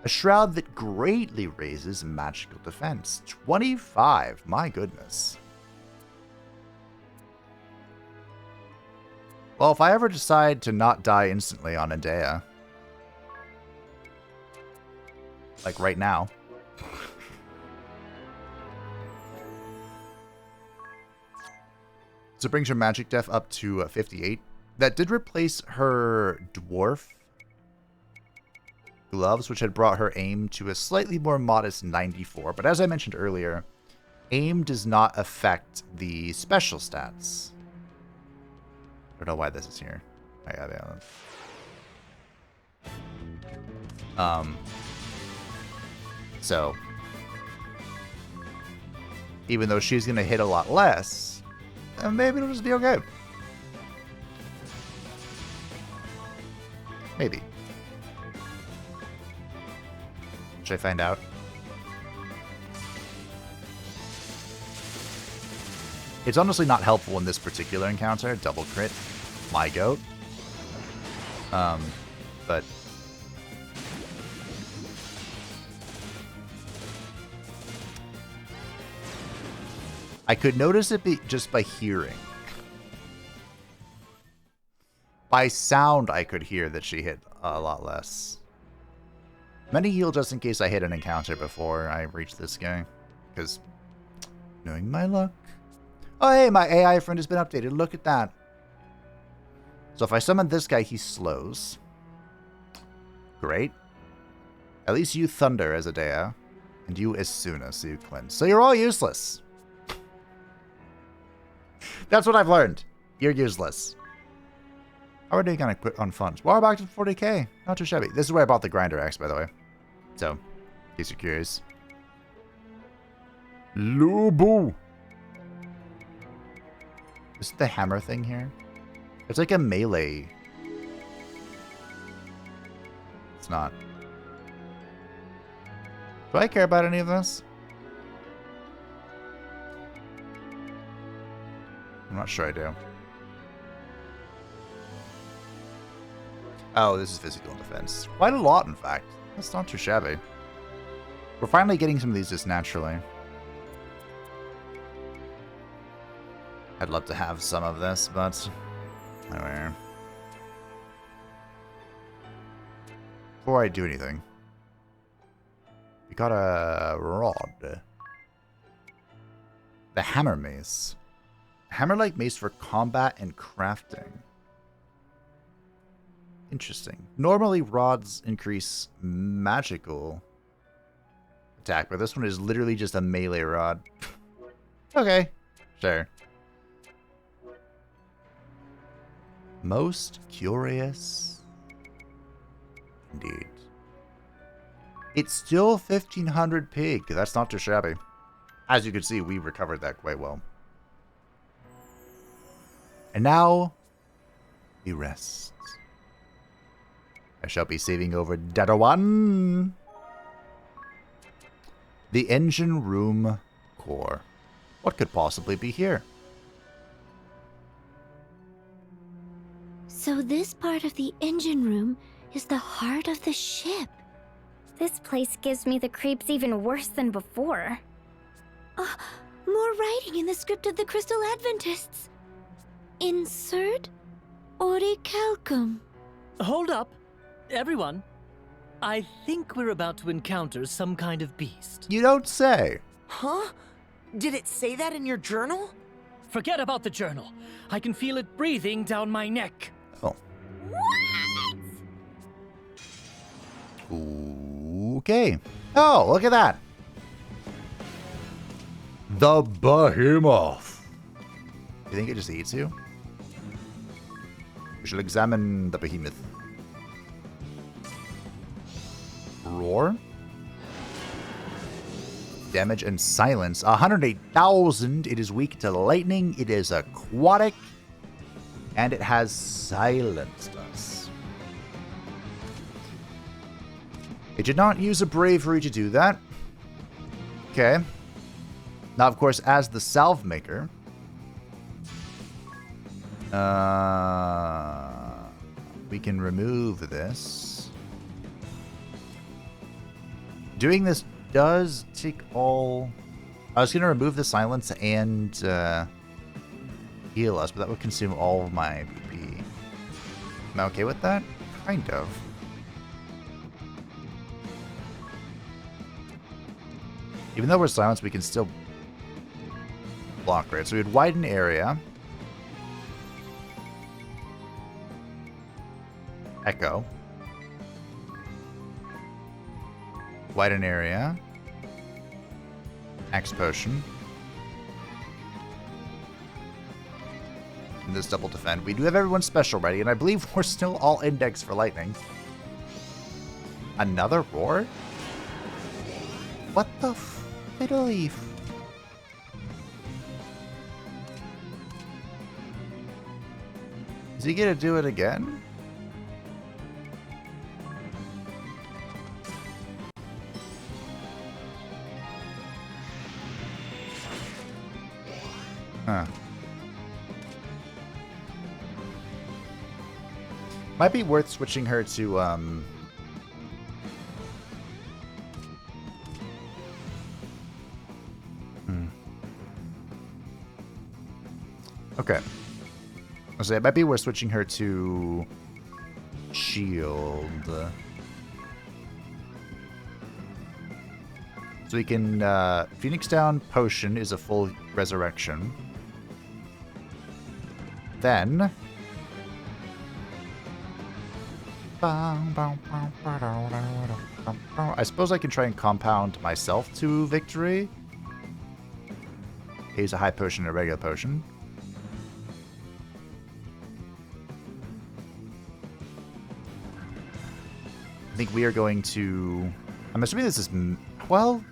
Speaker 1: A shroud that greatly raises magical defense. 25. My goodness. Well, if I ever decide to not die instantly on Adea, like right now, so it brings her magic def up to 58. That did replace her dwarf gloves, which had brought her aim to a slightly more modest 94. But as I mentioned earlier, aim does not affect the special stats. I don't know why this is here. I got it. So, even though she's going to hit a lot less, maybe it'll just be okay. Maybe. Should I find out? It's honestly not helpful in this particular encounter. Double crit, my goat. But I could notice it just by hearing. By sound, I could hear that she hit a lot less. Many heal just in case I hit an encounter before I reach this guy. Because, knowing my luck. Oh, hey, my AI friend has been updated. Look at that. So if I summon this guy, he slows. Great. At least you Thunder as Adea. And you Asuna, so you cleanse. So you're all useless. That's what I've learned. You're useless. How are they gonna quit on funds? Well, back to 40k. Not too shabby. This is where I bought the grinder axe, by the way. So, in case you're curious. Lubu. Is the hammer thing here? It's like a melee. It's not. Do I care about any of this? I'm not sure I do. Oh, this is physical defense. Quite a lot, in fact. That's not too shabby. We're finally getting some of these just naturally. I'd love to have some of this, but anyway. Before I do anything, we got a rod. The hammer mace. Hammer-like mace for combat and crafting. Interesting. Normally, rods increase magical attack, but this one is literally just a melee rod. Okay, sure. Most curious. Indeed. It's still 1500 pig. That's not too shabby. As you can see, we recovered that quite well. And now, we rest. I shall be saving over Dadawan. The engine room core. What could possibly be here?
Speaker 5: So this part of the engine room is the heart of the ship.
Speaker 11: This place gives me the creeps even worse than before.
Speaker 5: More writing in the script of the Crystal Adventists. Insert orichalcum.
Speaker 4: Hold up. Everyone. I think we're about to encounter some kind of beast.
Speaker 1: You don't say.
Speaker 3: Huh? Did it say that in your journal?
Speaker 4: Forget about the journal. I can feel it breathing down my neck.
Speaker 1: Oh. Okay. Oh, look at that. The Behemoth. You think it just eats you? We shall examine the Behemoth. Roar. Damage and silence. 108,000. It is weak to lightning. It is aquatic. And it has silenced us. It did not use a bravery to do that. Okay. Now, of course, as the salve maker, we can remove this. Doing this does take all... I was going to remove the silence and heal us, but that would consume all of my BP. Am I okay with that? Kind of. Even though we're silenced, we can still block, right? So we'd widen area. Echo. Widen area. Axe potion. And this double defend. We do have everyone's special ready, and I believe we're still all indexed for lightning. Another roar? What the fiddle leaf? Is he gonna do it again? Huh. Might be worth switching her to, Okay. I'll say it might be worth switching her to shield. So we can, Phoenix Down Potion is a full resurrection. Then... I suppose I can try and compound myself to victory. Use a high potion and a regular potion. I think we are going to... I'm assuming this is... Well...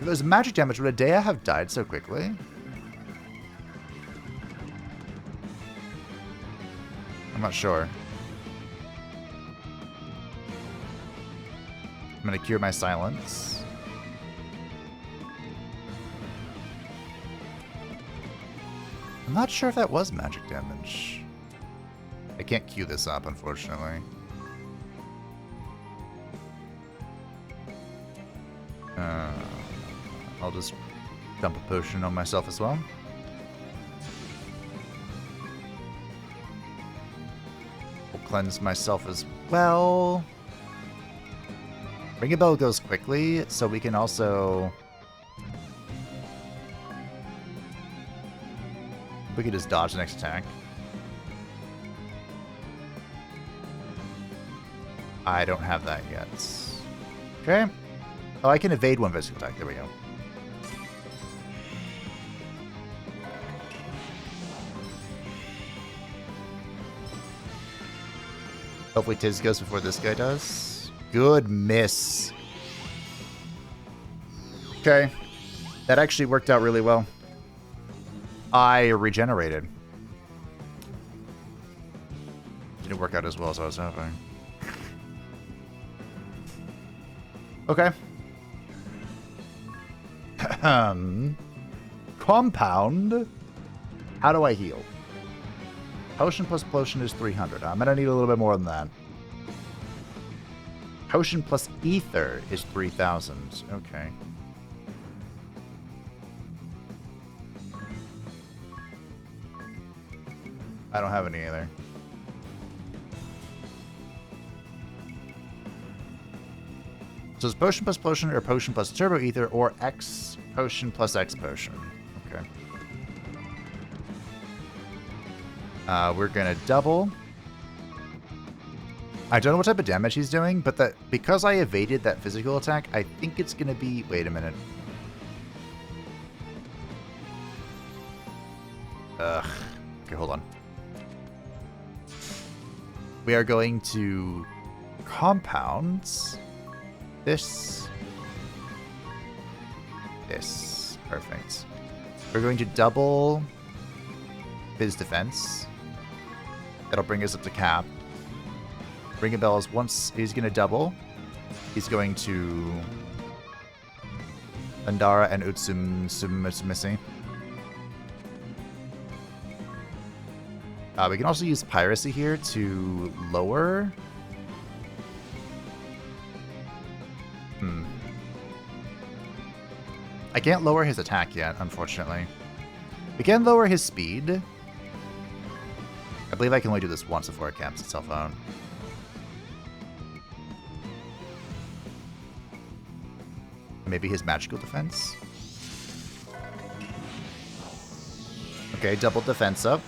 Speaker 1: If it was magic damage, would Adea have died so quickly? I'm not sure. I'm going to cure my silence. I'm not sure if that was magic damage. I can't queue this up, unfortunately. I'll just dump a potion on myself as well. I'll cleanse myself as well. Ring a Bell goes quickly, so we can also... We could just dodge the next attack. I don't have that yet. Okay. Oh, I can evade one physical attack. There we go. Hopefully Tiz goes before this guy does. Good miss. Okay. That actually worked out really well. I regenerated. Didn't work out as well as I was hoping. Okay. Compound. How do I heal? Potion plus potion is 300. I'm going to need a little bit more than that. Potion plus ether is 3,000. Okay. I don't have any either. So it's potion plus potion or potion plus turbo ether or X potion plus X potion. Okay. We're gonna double. I don't know what type of damage he's doing, but that because I evaded that physical attack, I think it's gonna be... Wait a minute. Ugh. Okay, hold on. We are going to compound this. This. Perfect. We're going to double his defense. That'll bring us up to cap. Ring a Bell is once he's going to double. He's going to Andara and Utsumisi. We can also use Piracy here to lower. I can't lower his attack yet, unfortunately. We can lower his speed. I believe I can only do this once before it caps itself out. Maybe his magical defense. Okay, double defense up.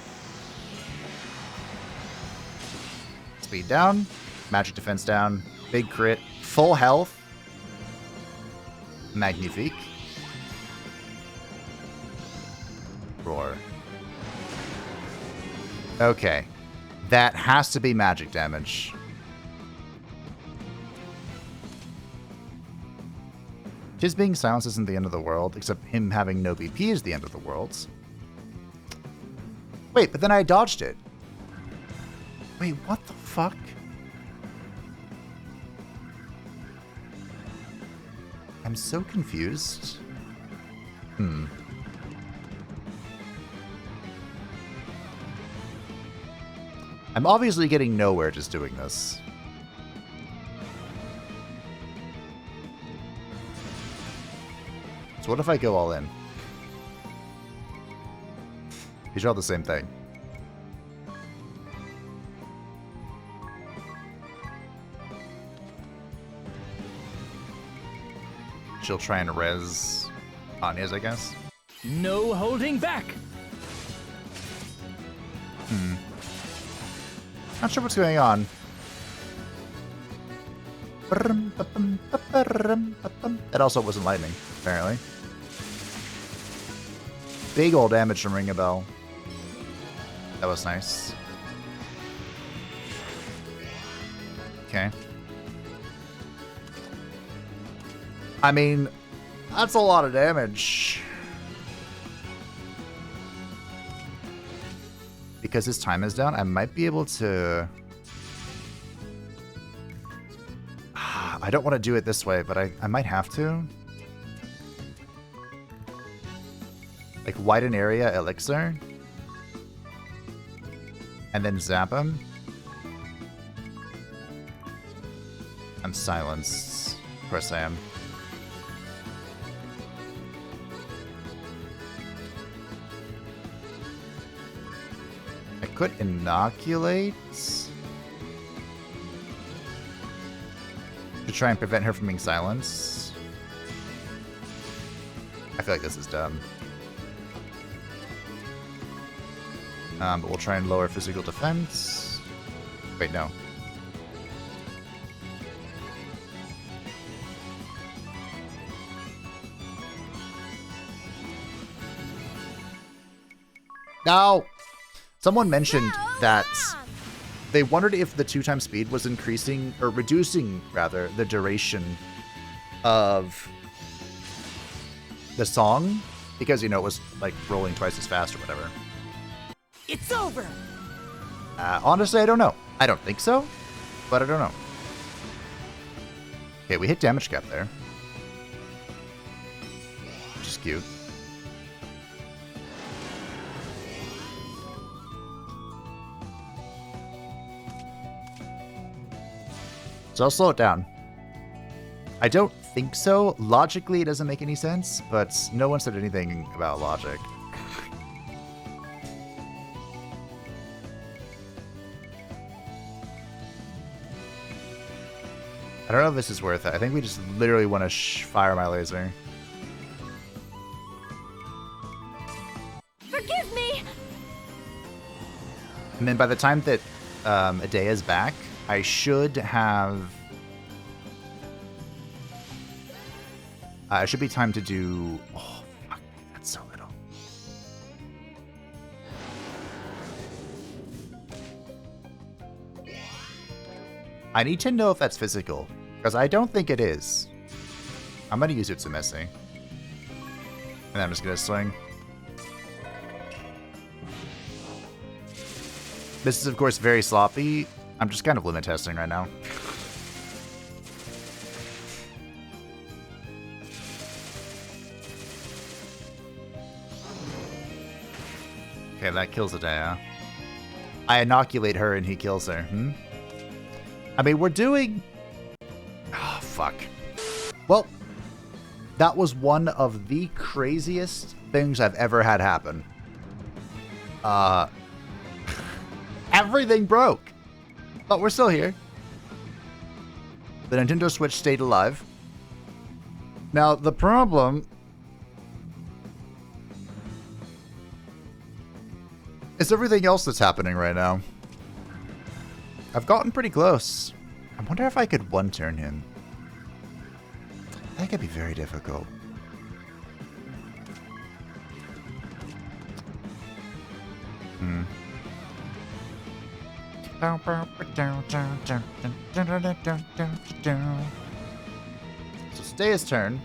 Speaker 1: Speed down. Magic defense down. Big crit. Full health. Magnifique. Roar. Okay. That has to be magic damage. His being silenced isn't the end of the world, except him having no BP is the end of the world. Wait, but then I dodged it. Wait, what the fuck? I'm so confused. I'm obviously getting nowhere just doing this. So what if I go all in? These are all the same thing. She'll try and res Anya's, I guess.
Speaker 4: No holding back.
Speaker 1: Not sure what's going on. That also wasn't lightning, apparently. Big old damage from Ring a Bell. That was nice. Okay. I mean, that's a lot of damage. Because his time is down, I might be able to... I don't want to do it this way, but I might have to. Like, widen area elixir. And then zap him. I'm silenced. Of course I am. I could inoculate to try and prevent her from being silenced. I feel like this is dumb. But we'll try and lower physical defense. Wait, no. No! Someone mentioned that they wondered if the 2x speed was increasing, or reducing, rather, the duration of the song. Because, you know, it was, like, rolling twice as fast or whatever.
Speaker 3: It's over!
Speaker 1: Honestly, I don't know. I don't think so, but I don't know. Okay, we hit damage cap there. Which is cute. So I'll slow it down. I don't think so. Logically, it doesn't make any sense, but no one said anything about logic. I don't know if this is worth it. I think we just literally want to fire my laser.
Speaker 10: Forgive me!
Speaker 1: And then by the time that Adea's back, I should have... it should be time to do... Oh, fuck. That's so little. I need to know if that's physical, because I don't think it is. I'm going to use Utsumeshi. And then I'm just going to swing. This is, of course, very sloppy. I'm just kind of limit testing right now. Okay, that kills Adea. I inoculate her and he kills her. I mean, we're doing... Oh, fuck. Well, that was one of the craziest things I've ever had happen. Everything broke. But we're still here. The Nintendo Switch stayed alive. Now, the problem is everything else that's happening right now. I've gotten pretty close. I wonder if I could one-turn him. That could be very difficult. So stay his turn.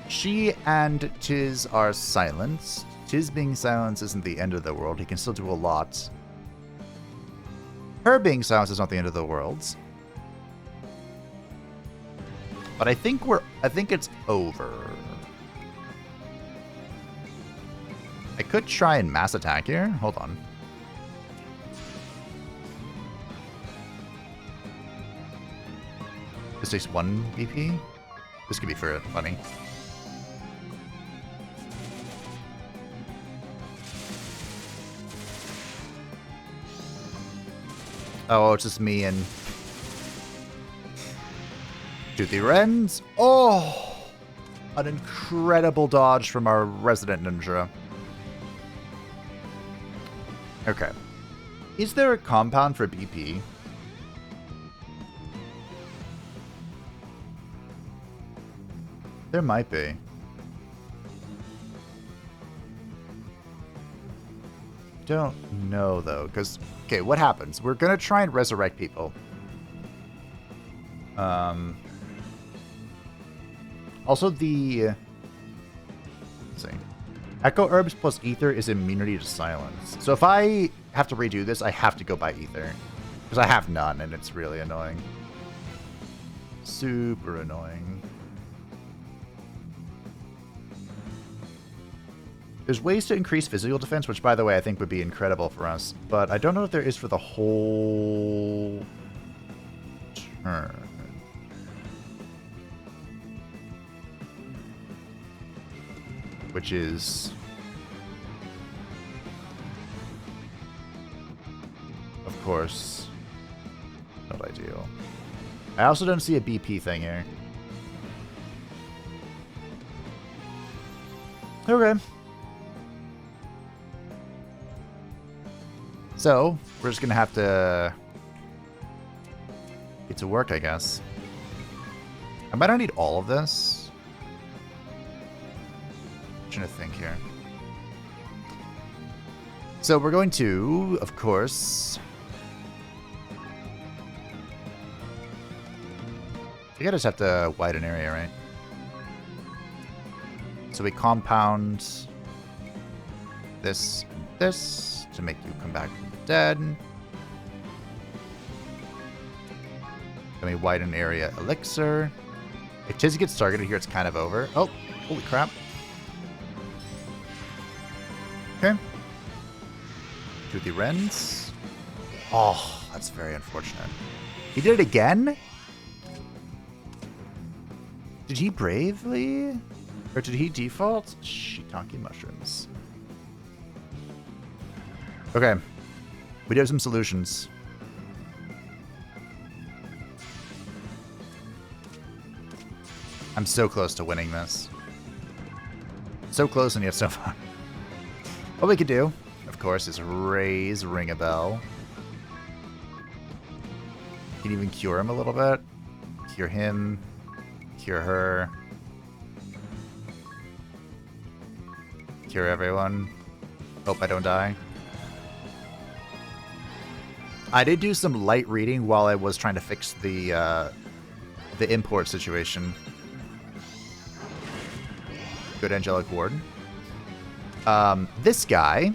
Speaker 1: She and Tiz are silenced. Tiz being silenced isn't the end of the world. He can still do a lot. Her being silenced is not the end of the world. But I think it's over. I could try and mass attack here. Hold on. takes 1 BP. This could be for funny. Oh, it's just me and Toothy Wrens. Oh, an incredible dodge from our resident ninja. Okay. Is there a compound for BP? There might be. Don't know, though, because... Okay, what happens? We're going to try and resurrect people. Also, the... Let's see. Echo Herbs plus Ether is immunity to silence. So if I have to redo this, I have to go by Ether. Because I have none, and it's really annoying. Super annoying. There's ways to increase physical defense, which, by the way, I think would be incredible for us. But I don't know if there is for the whole turn. Which is... Of course, not ideal. I also don't see a BP thing here. Okay. So, we're just gonna have to get to work, I guess. I might not need all of this. I'm trying to think here. So we're going to, of course... I gotta just have to widen area, right? So we compound this and this to make you come back from the dead. Then we widen area elixir. If Tiz gets targeted here, it's kind of over. Oh, holy crap. Okay. Toothy Wrens. Oh, that's very unfortunate. He did it again? Did he bravely? Or did he default? Shiitake mushrooms. Okay. We do have some solutions. I'm so close to winning this. So close and yet so far. What we could do, of course, is raise Ring a Bell. You can even cure him a little bit. Cure him. Cure her. Cure everyone. Hope I don't die. I did do some light reading while I was trying to fix the import situation. Good Angelic Ward. This guy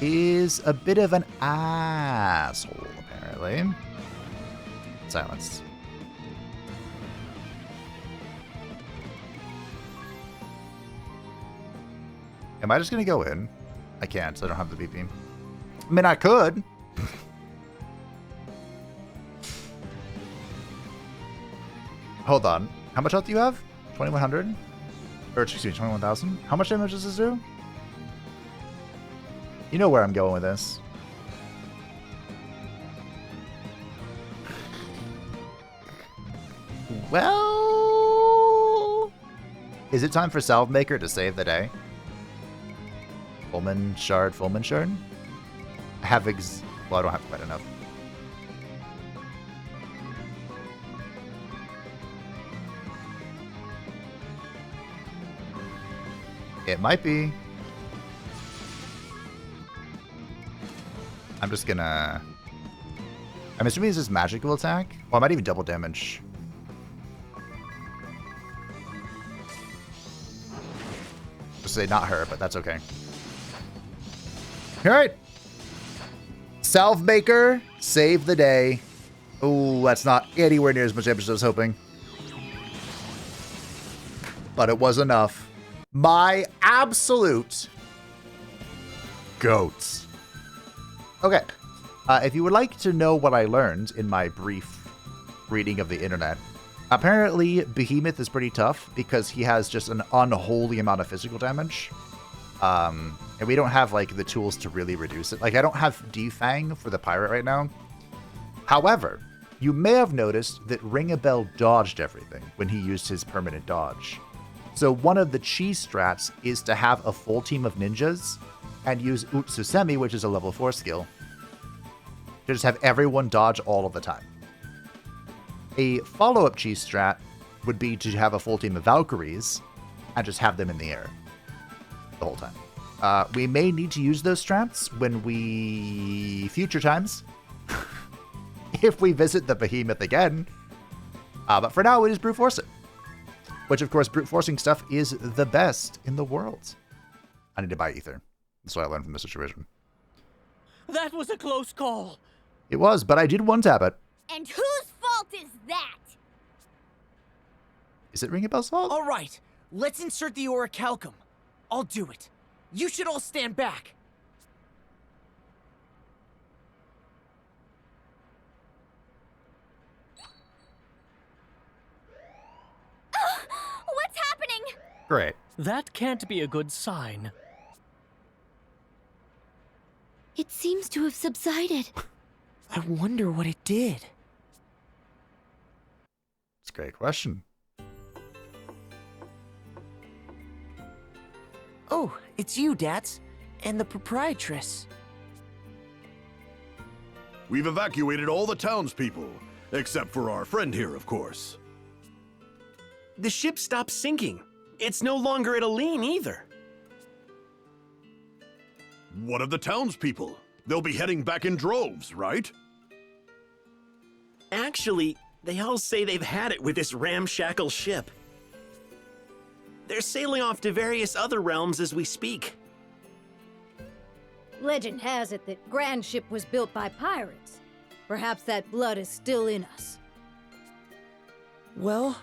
Speaker 1: is a bit of an asshole, apparently. Silence. Am I just going to go in? I can't, so I don't have the BP. I mean, I could. Hold on. How much health do you have? 2,100? Or, excuse me, 21,000? How much damage does this do? You know where I'm going with this. Well... Is it time for Salve Maker to save the day? Fulmin Shard. I have well, I don't have quite enough. It might be. I'm just gonna... I'm assuming this is magical attack. Oh, I might even double damage. Just say not her, but that's okay. Alright. Salve Maker, save the day. Oh, that's not anywhere near as much damage as I was hoping. But it was enough. My absolute goats. Okay. If you would like to know what I learned in my brief reading of the internet, Apparently, Behemoth is pretty tough because he has just an unholy amount of physical damage. And we don't have, like, the tools to really reduce it. Like, I don't have Defang for the pirate right now. However, you may have noticed that Ring-a-Bell dodged everything when he used his permanent dodge. So one of the cheese strats is to have a full team of ninjas and use Utsusemi, which is a level 4 skill, to just have everyone dodge all of the time. A follow-up cheese strat would be to have a full team of Valkyries and just have them in the air the whole time. We may need to use those strats when we... future times. If we visit the Behemoth again. But for now, we just brute force it. Which, of course, brute forcing stuff is the best in the world. I need to buy ether. That's what I learned from this situation.
Speaker 4: That was a close call.
Speaker 1: It was, but I did one-tap it.
Speaker 5: And whose fault is that?
Speaker 1: Is it Ring-a-Bell's fault?
Speaker 3: All right, let's insert the orichalcum. I'll do it. You should all stand back.
Speaker 5: What's happening?
Speaker 1: Great.
Speaker 4: That can't be a good sign.
Speaker 10: It seems to have subsided.
Speaker 3: I wonder what it did.
Speaker 1: It's a great question.
Speaker 3: Oh, it's you, Dats, and the proprietress.
Speaker 6: We've evacuated all the townspeople, except for our friend here, of course.
Speaker 7: The ship stopped sinking. It's no longer at a lean either.
Speaker 6: What of the townspeople? They'll be heading back in droves, right?
Speaker 7: Actually, they all say they've had it with this ramshackle ship. They're sailing off to various other realms as we speak.
Speaker 2: Legend has it that Grand Ship was built by pirates. Perhaps that blood is still in us.
Speaker 3: Well,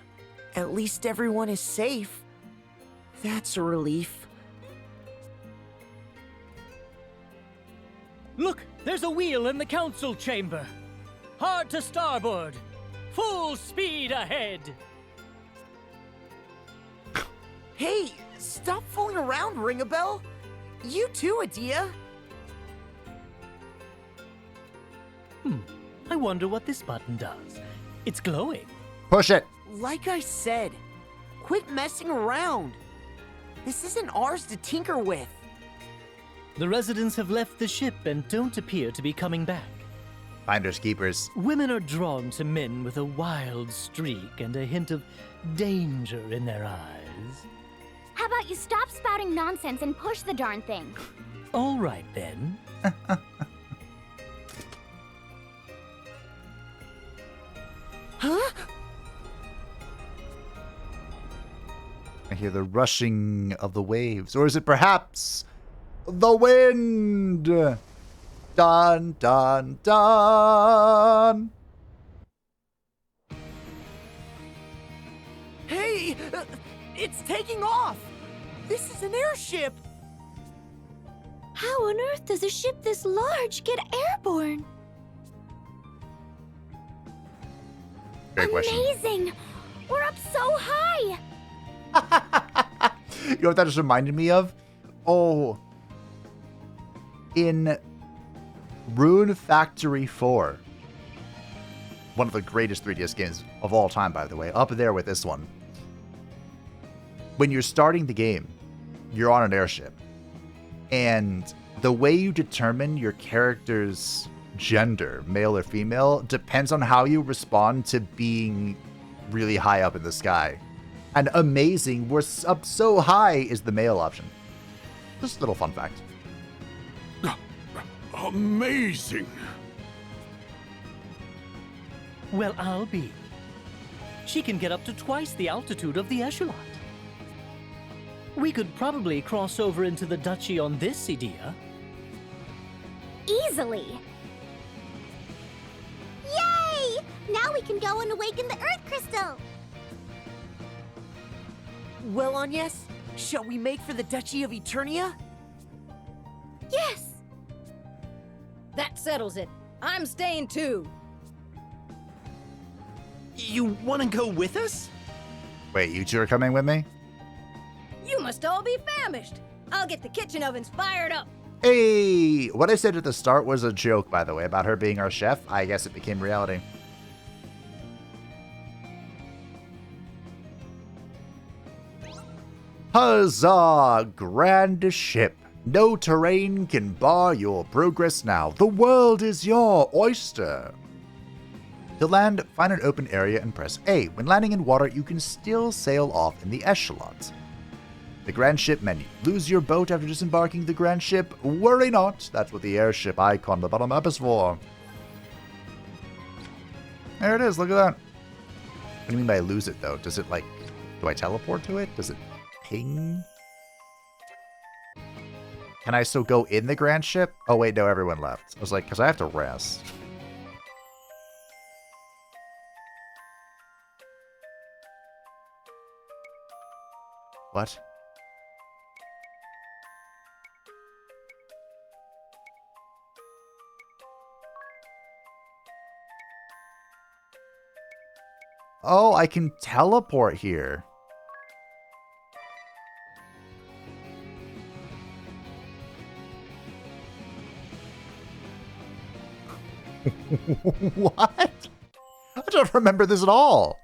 Speaker 3: at least everyone is safe. That's a relief.
Speaker 4: Look, there's a wheel in the council chamber. Hard to starboard. Full speed ahead.
Speaker 3: Hey, stop fooling around, Ring-a-Bell. You too, Adia.
Speaker 4: I wonder what this button does. It's glowing.
Speaker 1: Push it.
Speaker 3: Like I said, quit messing around. This isn't ours to tinker with.
Speaker 4: The residents have left the ship and don't appear to be coming back.
Speaker 1: Finders keepers.
Speaker 4: Women are drawn to men with a wild streak and a hint of danger in their eyes.
Speaker 11: How about you stop spouting nonsense and push the darn thing?
Speaker 4: All right, then.
Speaker 3: Huh?
Speaker 1: I hear the rushing of the waves. Or is it perhaps the wind? Dun, dun, dun.
Speaker 3: Hey, it's taking off. This is an airship.
Speaker 10: How on earth does a ship this large get airborne?
Speaker 1: Great question.
Speaker 11: Amazing! We're up so high!
Speaker 1: You know what that just reminded me of? Oh. In Rune Factory 4. One of the greatest 3DS games of all time, by the way. Up there with this one. When you're starting the game, you're on an airship. And the way you determine your character's gender, male or female, depends on how you respond to being really high up in the sky. And amazing, we're up so high is the male option. Just a little fun fact.
Speaker 6: Amazing!
Speaker 4: Well, I'll be. She can get up to twice the altitude of the echelon. We could probably cross over into the Duchy on this idea.
Speaker 11: Easily! Yay! Now we can go and awaken the Earth Crystal!
Speaker 3: Well, Agnes, shall we make for the Duchy of Eternia?
Speaker 10: Yes!
Speaker 2: That settles it. I'm staying too.
Speaker 7: You want to go with us?
Speaker 1: Wait, you two are coming with me?
Speaker 2: You must all be famished. I'll get the kitchen ovens fired up.
Speaker 1: Hey! What I said at the start was a joke, by the way, about her being our chef. I guess it became reality. Huzzah! Grand ship. No terrain can bar your progress now. The world is your oyster. To land, find an open area and press A. When landing in water, you can still sail off in the echelons. The grand ship menu. Lose your boat after disembarking the grand ship? Worry not. That's what the airship icon on the bottom map is for. There it is. Look at that. What do you mean by lose it, though? Does it, like... Do I teleport to it? Does it ping? Can I still go in the grand ship? Oh, wait, no, everyone left. I was like, because I have to rest. What? Oh, I can teleport here. What? I don't remember this at all.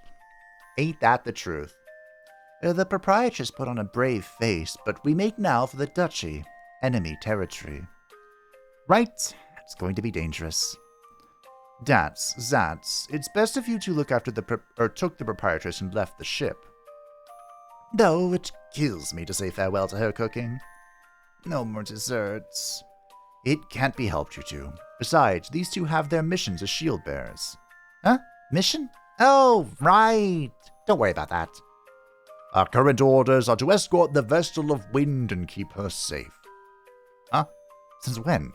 Speaker 1: Ain't that the truth? The proprietress put on a brave face, but we make now for the Duchy, enemy territory. Right, it's going to be dangerous. Zats, it's best if you two look after took the proprietress and left the ship. Though it kills me to say farewell to her cooking. No more desserts. It can't be helped, you two. Besides, these two have their missions as shield bearers. Huh? Mission? Oh, right. Don't worry about that. Our current orders are to escort the Vestal of Wind and keep her safe. Huh? Since when?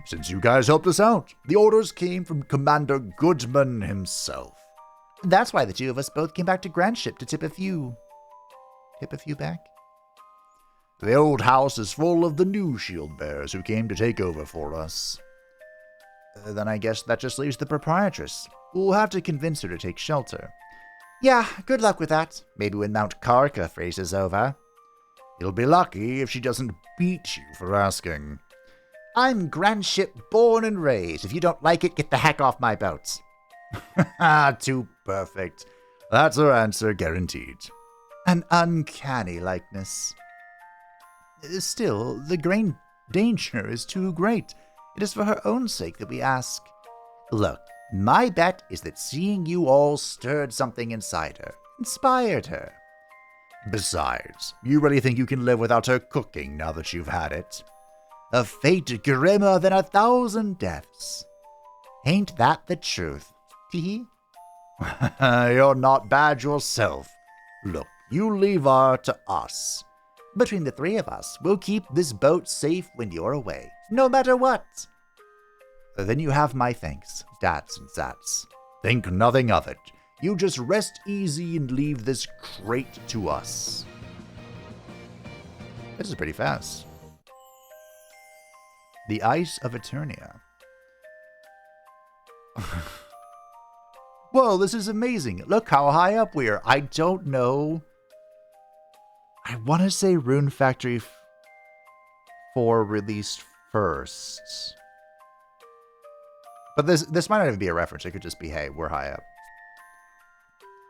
Speaker 1: Since you guys helped us out. The orders came from Commander Goodman himself. That's why the two of us both came back to Grandship to tip a few back? The old house is full of the new shield bearers who came to take over for us. Then I guess that just leaves the proprietress. We'll have to convince her to take shelter. Yeah, good luck with that. Maybe when Mount Karka freezes over. You'll be lucky if she doesn't beat you for asking. I'm Grandship born and raised. If you don't like it, get the heck off my boat. Too perfect. That's her answer, guaranteed. An uncanny likeness. Still, the grain danger is too great. It is for her own sake that we ask. Look, my bet is that seeing you all stirred something inside her, inspired her. Besides, you really think you can live without her cooking now that you've had it? A fate grimmer than 1,000 deaths. Ain't that the truth? Tee? You're not bad yourself. Look, you leave her to us. Between the three of us, we'll keep this boat safe when you're away, no matter what. Then you have my thanks, Dats and Zats. Think nothing of it. You just rest easy and leave this crate to us. This is pretty fast. The Ice of Eternia. Whoa, this is amazing. Look how high up we are. I don't know. I want to say Rune Factory 4 released first. But this might not even be a reference. It could just be, hey, we're high up.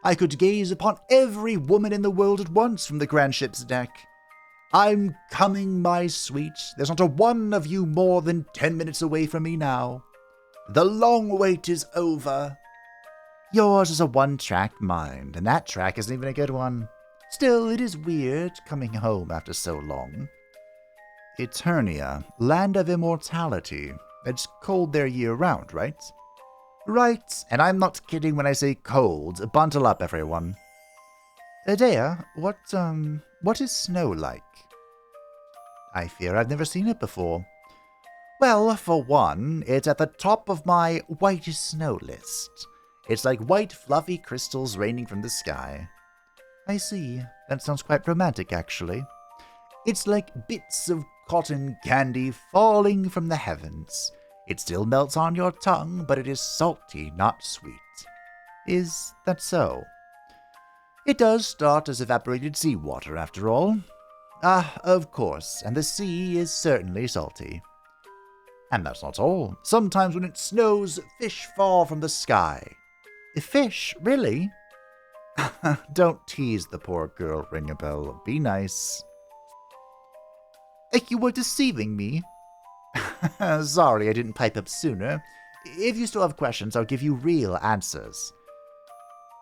Speaker 1: I could gaze upon every woman in the world at once from the grand ship's deck. I'm coming, my sweet. There's not a one of you more than 10 minutes away from me now. The long wait is over. Yours is a one-track mind, and that track isn't even a good one. Still, it is weird coming home after so long. Eternia, land of immortality. It's cold there year-round, right? Right, and I'm not kidding when I say cold. Bundle up, everyone. Adea, what is snow like? I fear I've never seen it before. Well, for one, it's at the top of my white snow list. It's like white fluffy crystals raining from the sky. I see. That sounds quite romantic, actually. It's like bits of cotton candy falling from the heavens. It still melts on your tongue, but it is salty, not sweet. Is that so? It does start as evaporated seawater, after all. Ah, of course, and the sea is certainly salty. And that's not all. Sometimes when it snows, fish fall from the sky. Fish? Really? Don't tease the poor girl, Ringabel. Be nice. You were deceiving me. Sorry I didn't pipe up sooner. If you still have questions, I'll give you real answers.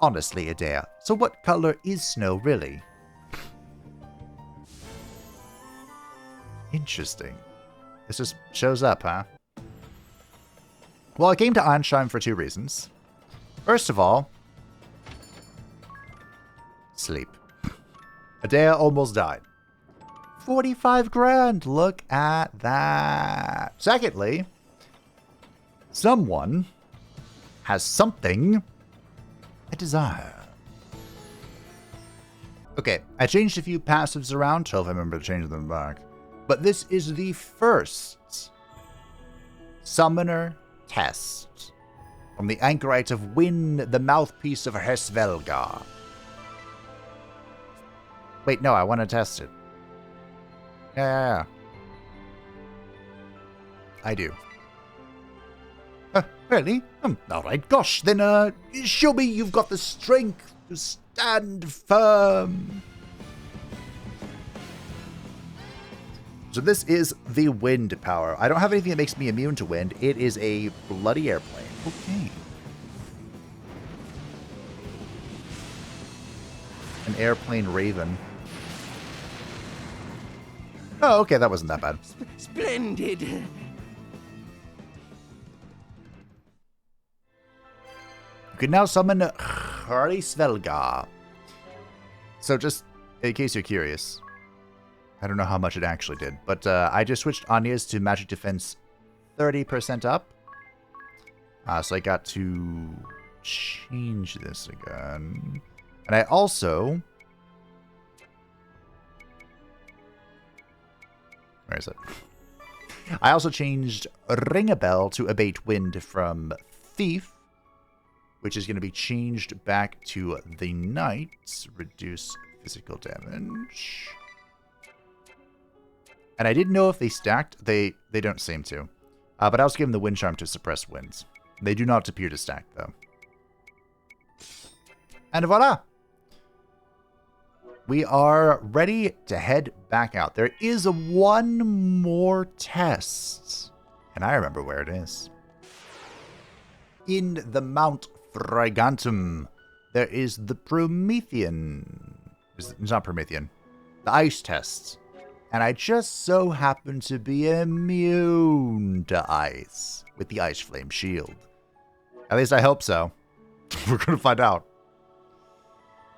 Speaker 1: Honestly, Adair, so what color is snow really? Interesting. This just shows up, huh? Well, I came to Ansheim for 2 reasons. First of all, sleep. Adair almost died. 45 grand, look at that. Secondly, someone has something I desire. Okay, I changed a few passives around till I remember to change them back. But this is the first summoner test from the Anchorites of Wind, the mouthpiece of Hesvelgar. Wait, no, I want to test it. Yeah. I do. Really? Alright, gosh, then, show me you've got the strength to stand firm. So this is the wind power. I don't have anything that makes me immune to wind. It is a bloody airplane. Okay. An airplane raven. Oh, okay, that wasn't that bad.
Speaker 7: Splendid.
Speaker 1: You can now summon Svelgar. So just in case you're curious, I don't know how much it actually did, but I just switched Anya's to magic defense 30% up. So I got to change this again. And I also... Where is it? I also changed Ringabel to Abate Wind from Thief, which is going to be changed back to the Knight. Reduce physical damage. And I didn't know if they stacked. They don't seem to. But I also gave them the Wind Charm to suppress winds. They do not appear to stack, though. And voila! We are ready to head back out. There is one more test. And I remember where it is. In the Mount Frigantum, there is the Promethean. It's not Promethean. The ice test. And I just so happen to be immune to ice with the Ice Flame Shield. At least I hope so. We're going to find out.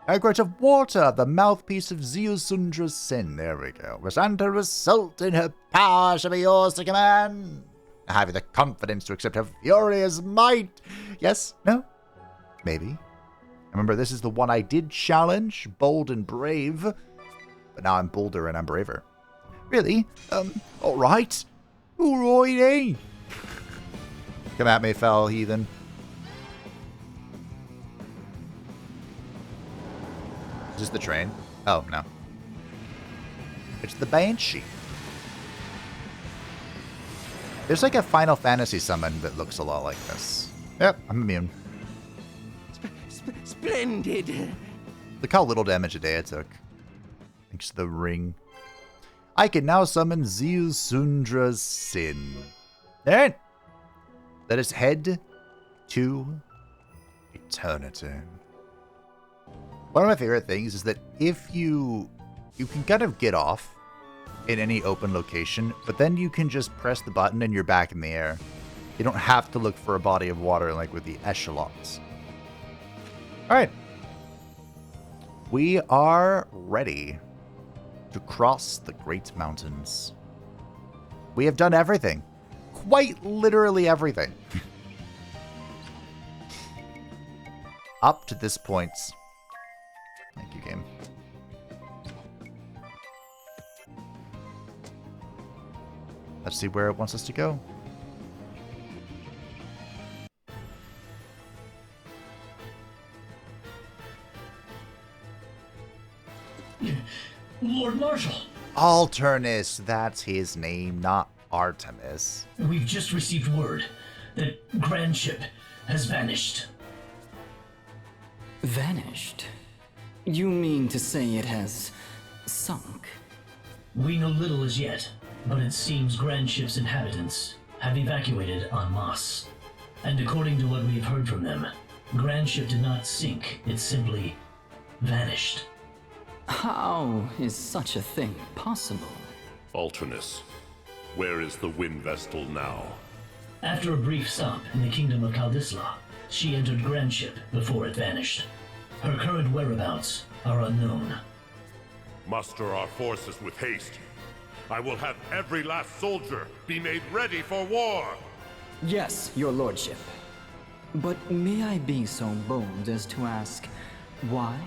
Speaker 1: Anchorite of Water, the mouthpiece of Zeosundra's sin. There we go. Rosanta result in her power shall be yours to command. Have you the confidence to accept her furious might? Yes? No? Maybe. Remember, this is the one I did challenge, bold and brave. But now I'm bolder and I'm braver. Really? Alright. Alrighty. Come at me, foul heathen. Is this the train? Oh, no. It's the Banshee. There's like a Final Fantasy summon that looks a lot like this. Yep, I'm immune.
Speaker 7: Splendid.
Speaker 1: Look how little damage a day it took. Thanks to the ring. I can now summon Zeosundra's sin. Alright. Let us head to eternity. One of my favorite things is that if you can kind of get off in any open location, but then you can just press the button and you're back in the air. You don't have to look for a body of water like with the echelons. Alright. We are ready to cross the Great Mountains. We have done everything. Quite literally everything. Up to this point. Thank you, game. Let's see where it wants us to go.
Speaker 12: Lord Marshal,
Speaker 1: Alternus, that's his name, not Artemis.
Speaker 12: we've just received word that Grand Ship has vanished.
Speaker 13: Vanished? You mean to say it has sunk?
Speaker 12: We know little as yet, but it seems Grand Ship's inhabitants have evacuated en masse. And according to what we've heard from them, Grand Ship did not sink, it simply vanished.
Speaker 13: How is such a thing possible?
Speaker 6: Alternus, where is the Wind Vestal now?
Speaker 12: After a brief stop in the kingdom of Kaldisla, she entered Grand Ship before it vanished. Her current whereabouts are unknown.
Speaker 6: Muster our forces with haste. I will have every last soldier be made ready for war!
Speaker 13: Yes, your lordship. But may I be so bold as to ask, why?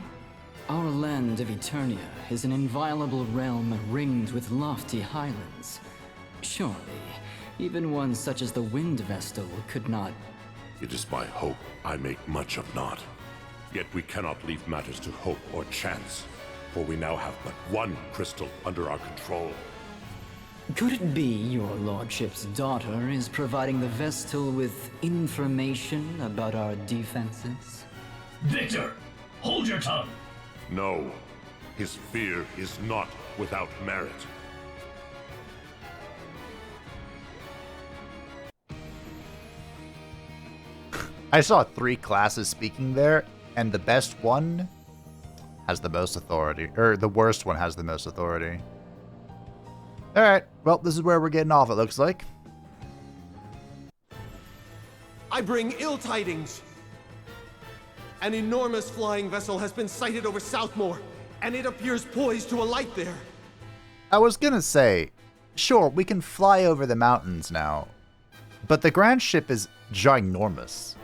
Speaker 13: Our land of Eternia is an inviolable realm ringed with lofty highlands. Surely, even one such as the Wind Vestal could not...
Speaker 6: It is my hope I make much of naught. Yet we cannot leave matters to hope or chance, for we now have but one crystal under our control.
Speaker 13: Could it be your lordship's daughter is providing the Vestal with information about our defenses?
Speaker 12: Victor, hold your tongue!
Speaker 6: No, his fear is not without merit.
Speaker 1: I saw 3 classes speaking there, and the best one has the most authority. Or the worst one has the most authority. Alright, well, this is where we're getting off, it looks like.
Speaker 14: I bring ill tidings. An enormous flying vessel has been sighted over Southmoor, and it appears poised to alight there.
Speaker 1: I was gonna say, sure, we can fly over the mountains now, but the Grand Ship is ginormous.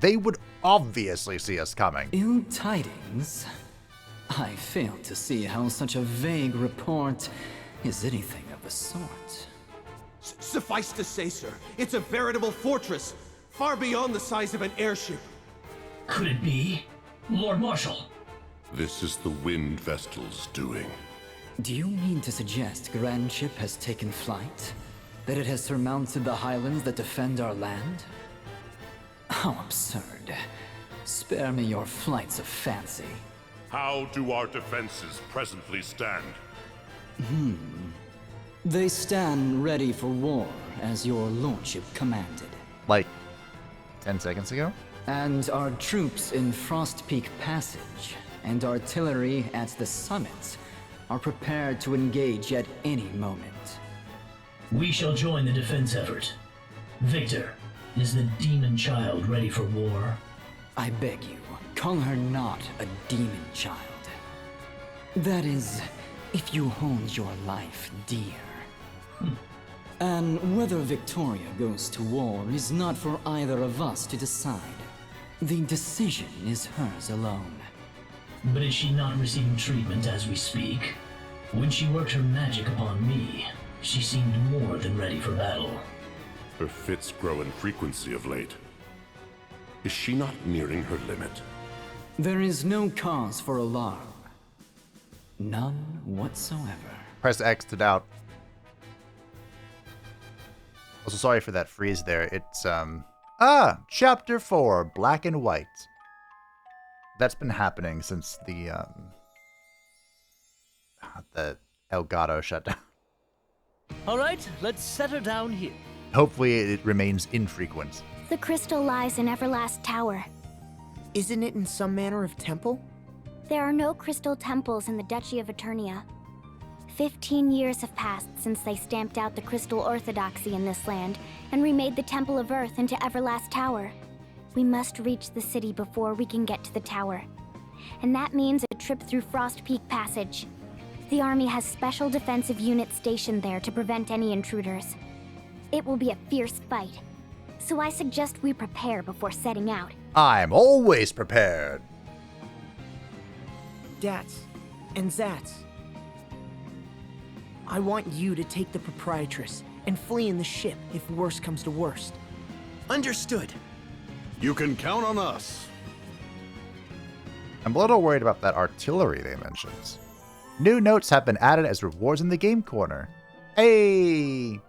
Speaker 1: They would obviously see us coming.
Speaker 13: Ill tidings? I fail to see how such a vague report is anything of the sort.
Speaker 14: Suffice to say, sir, it's a veritable fortress, far beyond the size of an airship.
Speaker 12: Could it be? Lord Marshal?
Speaker 6: This is the Wind Vestal's doing.
Speaker 13: Do you mean to suggest Grand Ship has taken flight? That it has surmounted the highlands that defend our land? How absurd. Spare me your flights of fancy.
Speaker 6: How do our defenses presently stand?
Speaker 13: They stand ready for war, as your lordship commanded.
Speaker 1: Like 10 seconds ago?
Speaker 13: And our troops in Frost Peak Passage and artillery at the summit are prepared to engage at any moment.
Speaker 12: We shall join the defense effort. Victor, is the demon child ready for war?
Speaker 13: I beg you, call her not a demon child. That is, if you hold your life dear. And whether Victoria goes to war is not for either of us to decide. The decision is hers alone.
Speaker 12: But is she not receiving treatment as we speak? When she worked her magic upon me, she seemed more than ready for battle.
Speaker 6: Her fits grow in frequency of late. Is she not nearing her limit?
Speaker 13: There is no cause for alarm. None whatsoever.
Speaker 1: Press X to doubt. Also, sorry for that freeze there. It's, Chapter 4, Black and White. That's been happening since the Elgato shutdown.
Speaker 4: Alright, let's set her down here.
Speaker 1: Hopefully it remains infrequent.
Speaker 11: The crystal lies in Everlast Tower.
Speaker 3: Isn't it in some manner of temple?
Speaker 11: There are no crystal temples in the Duchy of Eternia. 15 years have passed since they stamped out the crystal orthodoxy in this land and remade the Temple of Earth into Everlast Tower. We must reach the city before we can get to the tower. And that means a trip through Frost Peak Passage. The army has special defensive units stationed there to prevent any intruders. It will be a fierce fight, so I suggest we prepare before setting out.
Speaker 1: I'm always prepared.
Speaker 3: Dats and Zats. I want you to take the proprietress and flee in the ship if worst comes to worst.
Speaker 7: Understood.
Speaker 6: You can count on us.
Speaker 1: I'm a little worried about that artillery they mentioned. New notes have been added as rewards in the game corner. Hey!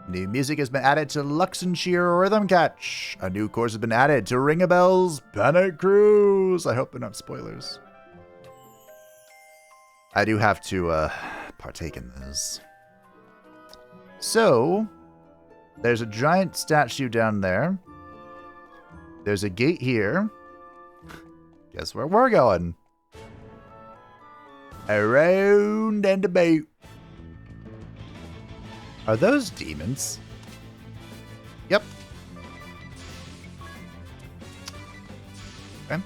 Speaker 1: New music has been added to Luxenshire Rhythm Catch. A new course has been added to Ring a Bell's Panic Cruise. I hope they're not spoilers. I do have to partake in this. So, there's a giant statue down there. There's a gate here. Guess where we're going? Around and about. Are those demons? Yep. Okay.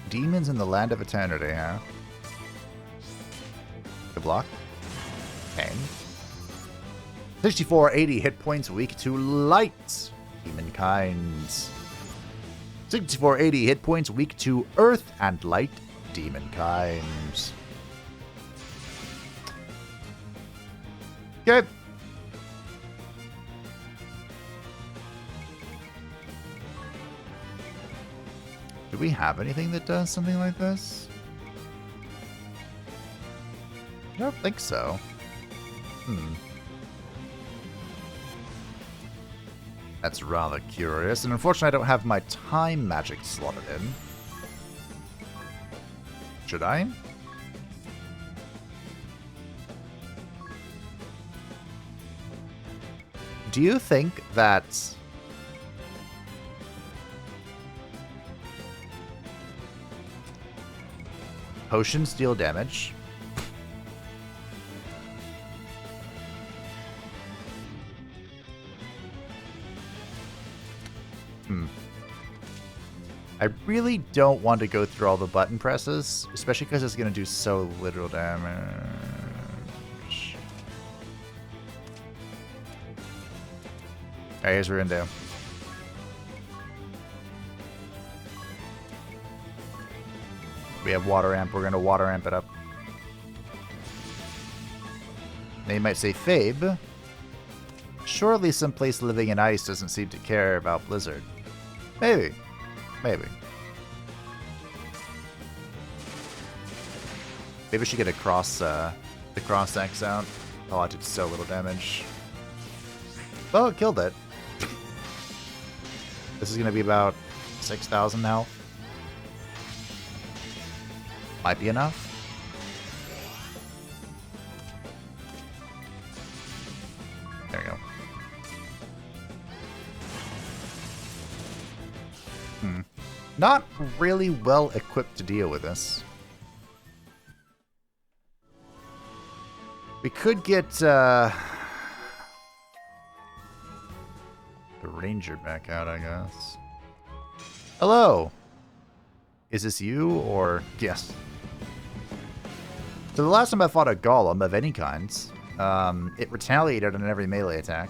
Speaker 1: Demons in the land of eternity, huh? Good block. Okay. 6480 hit points weak to light. Demonkinds. 6480 hit points weak to earth and light. Demonkinds. Okay. Do we have anything that does something like this? I don't think so. That's rather curious, and unfortunately I don't have my time magic slotted in. Should I? Do you think that potions deal damage? I really don't want to go through all the button presses, especially because it's going to do so little damage. Alright, here's what we're going to do. We have water amp, we're going to water amp it up. Now you might say, Fabe, surely someplace living in ice doesn't seem to care about Blizzard. Maybe. Maybe. Maybe we should get a cross, the cross X out. Oh, it did so little damage. Well, it killed it. This is going to be about 6,000 health. Might be enough. There you go. Not really well equipped to deal with this. We could get the ranger back out, I guess. Hello. Is this you or yes? So the last time I fought a golem of any kind, it retaliated on every melee attack.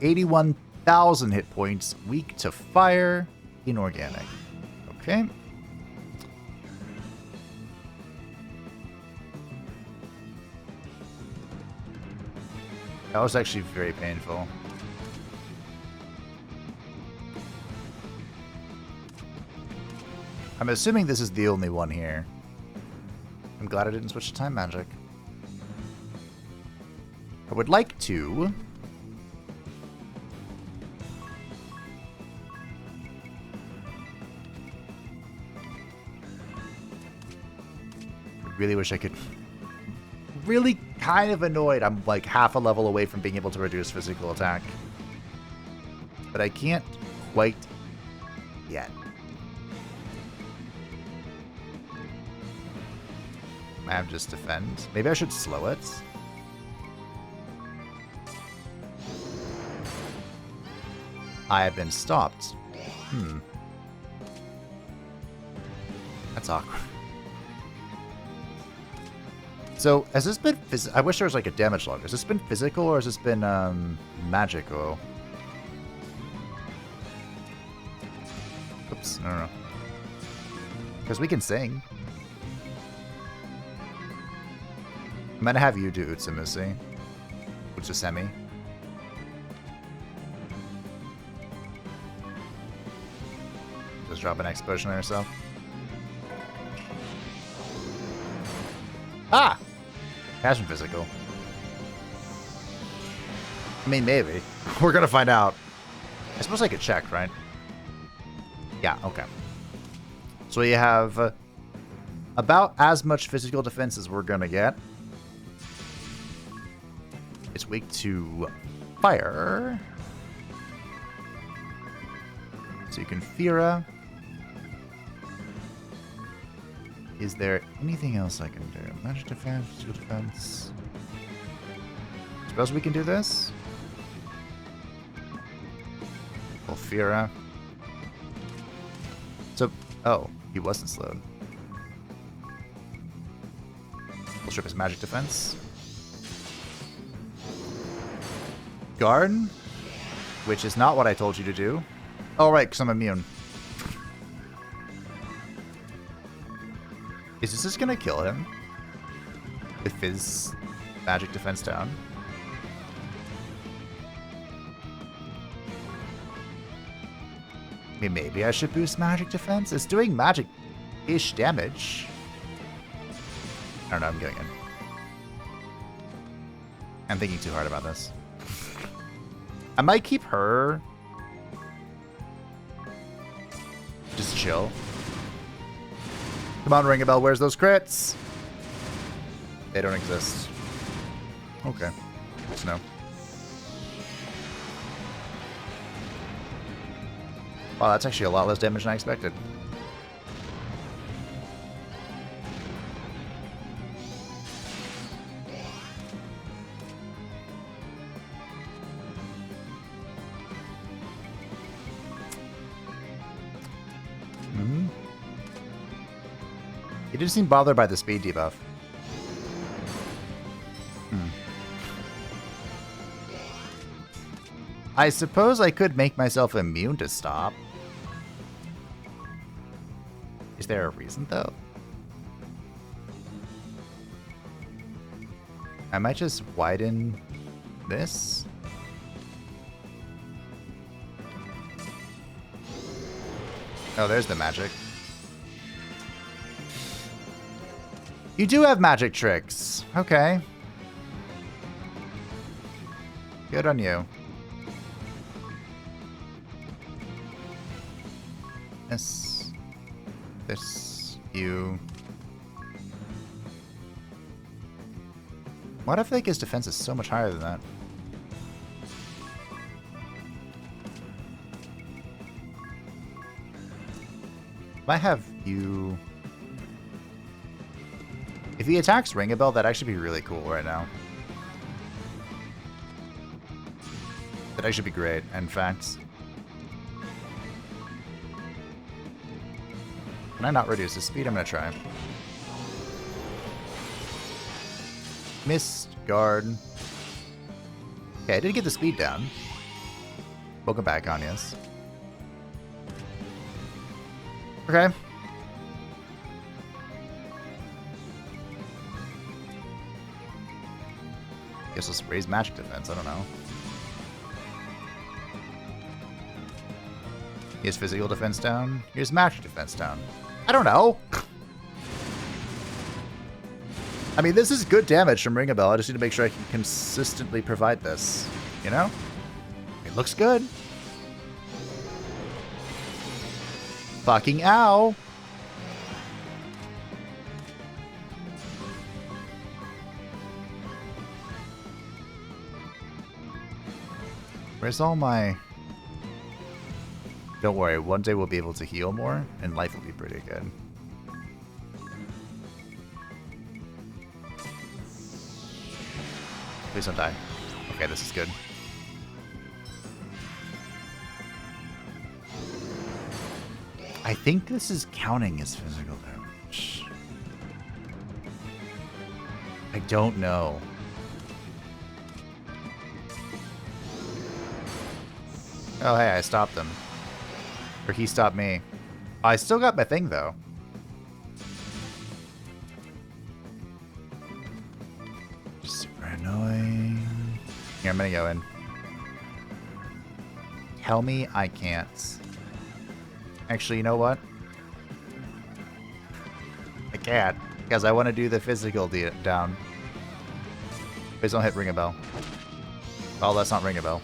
Speaker 1: 81,000 hit points, weak to fire, inorganic. Okay. That was actually very painful. I'm assuming this is the only one here. I'm glad I didn't switch to time magic. I would like to... I really wish I could... Really kind of annoyed I'm like half a level away from being able to reduce physical attack. But I can't quite yet. I have just defend. Maybe I should slow it. I have been stopped. That's awkward. So, has this been I wish there was like a damage log. Has this been physical or has this been magical? Oops, I don't know. Because we can sing. I'm gonna have you do Utsumusi, Utsusemi. Just drop an X potion on herself. Ah! Passion physical. I mean, maybe. We're gonna find out. I suppose I could check, right? Yeah, okay. So you have about as much physical defense as we're gonna get. It's weak to fire. So you can Fira. Is there anything else I can do? Magic defense, physical defense. Suppose we can do this? Fira. So, oh, he wasn't slowed. We'll strip his magic defense. Guard, which is not what I told you to do. Oh, right, because I'm immune. Is this just going to kill him? With his magic defense down? I mean, maybe I should boost magic defense? It's doing magic-ish damage. I don't know, I'm getting it. I'm thinking too hard about this. I might keep her. Just chill. Come on, Ring a Bell, where's those crits? They don't exist. Okay. Good to know. Wow, that's actually a lot less damage than I expected. He didn't seem bothered by the speed debuff. I suppose I could make myself immune to stop. Is there a reason, though? I might just widen this. Oh, there's the magic. You do have magic tricks. Okay. Good on you. This, you. What if like his defense is so much higher than that? If I have you. If he attacks Ring a Bell, that'd actually be really cool right now. That'd actually be great, in fact. Can I not reduce his speed? I'm gonna try. Missed guard. Okay, I did get the speed down. Welcome back, Anyas. Okay. Guess let's raise magic defense, I don't know. He has physical defense down. He has magic defense down. I don't know. I mean, this is good damage from Ring a Bell. I just need to make sure I can consistently provide this. You know? It looks good. Fucking ow. Where's all my... Don't worry, one day we'll be able to heal more, and life will be pretty good. Please don't die. Okay, this is good. I think this is counting as physical damage. I don't know. Oh, hey, I stopped him. Or he stopped me. I still got my thing, though. Super annoying. Here, I'm gonna go in. Tell me I can't. Actually, you know what? I can't, because I want to do the physical down. Please don't hit ring a bell. Oh, that's not ring a bell.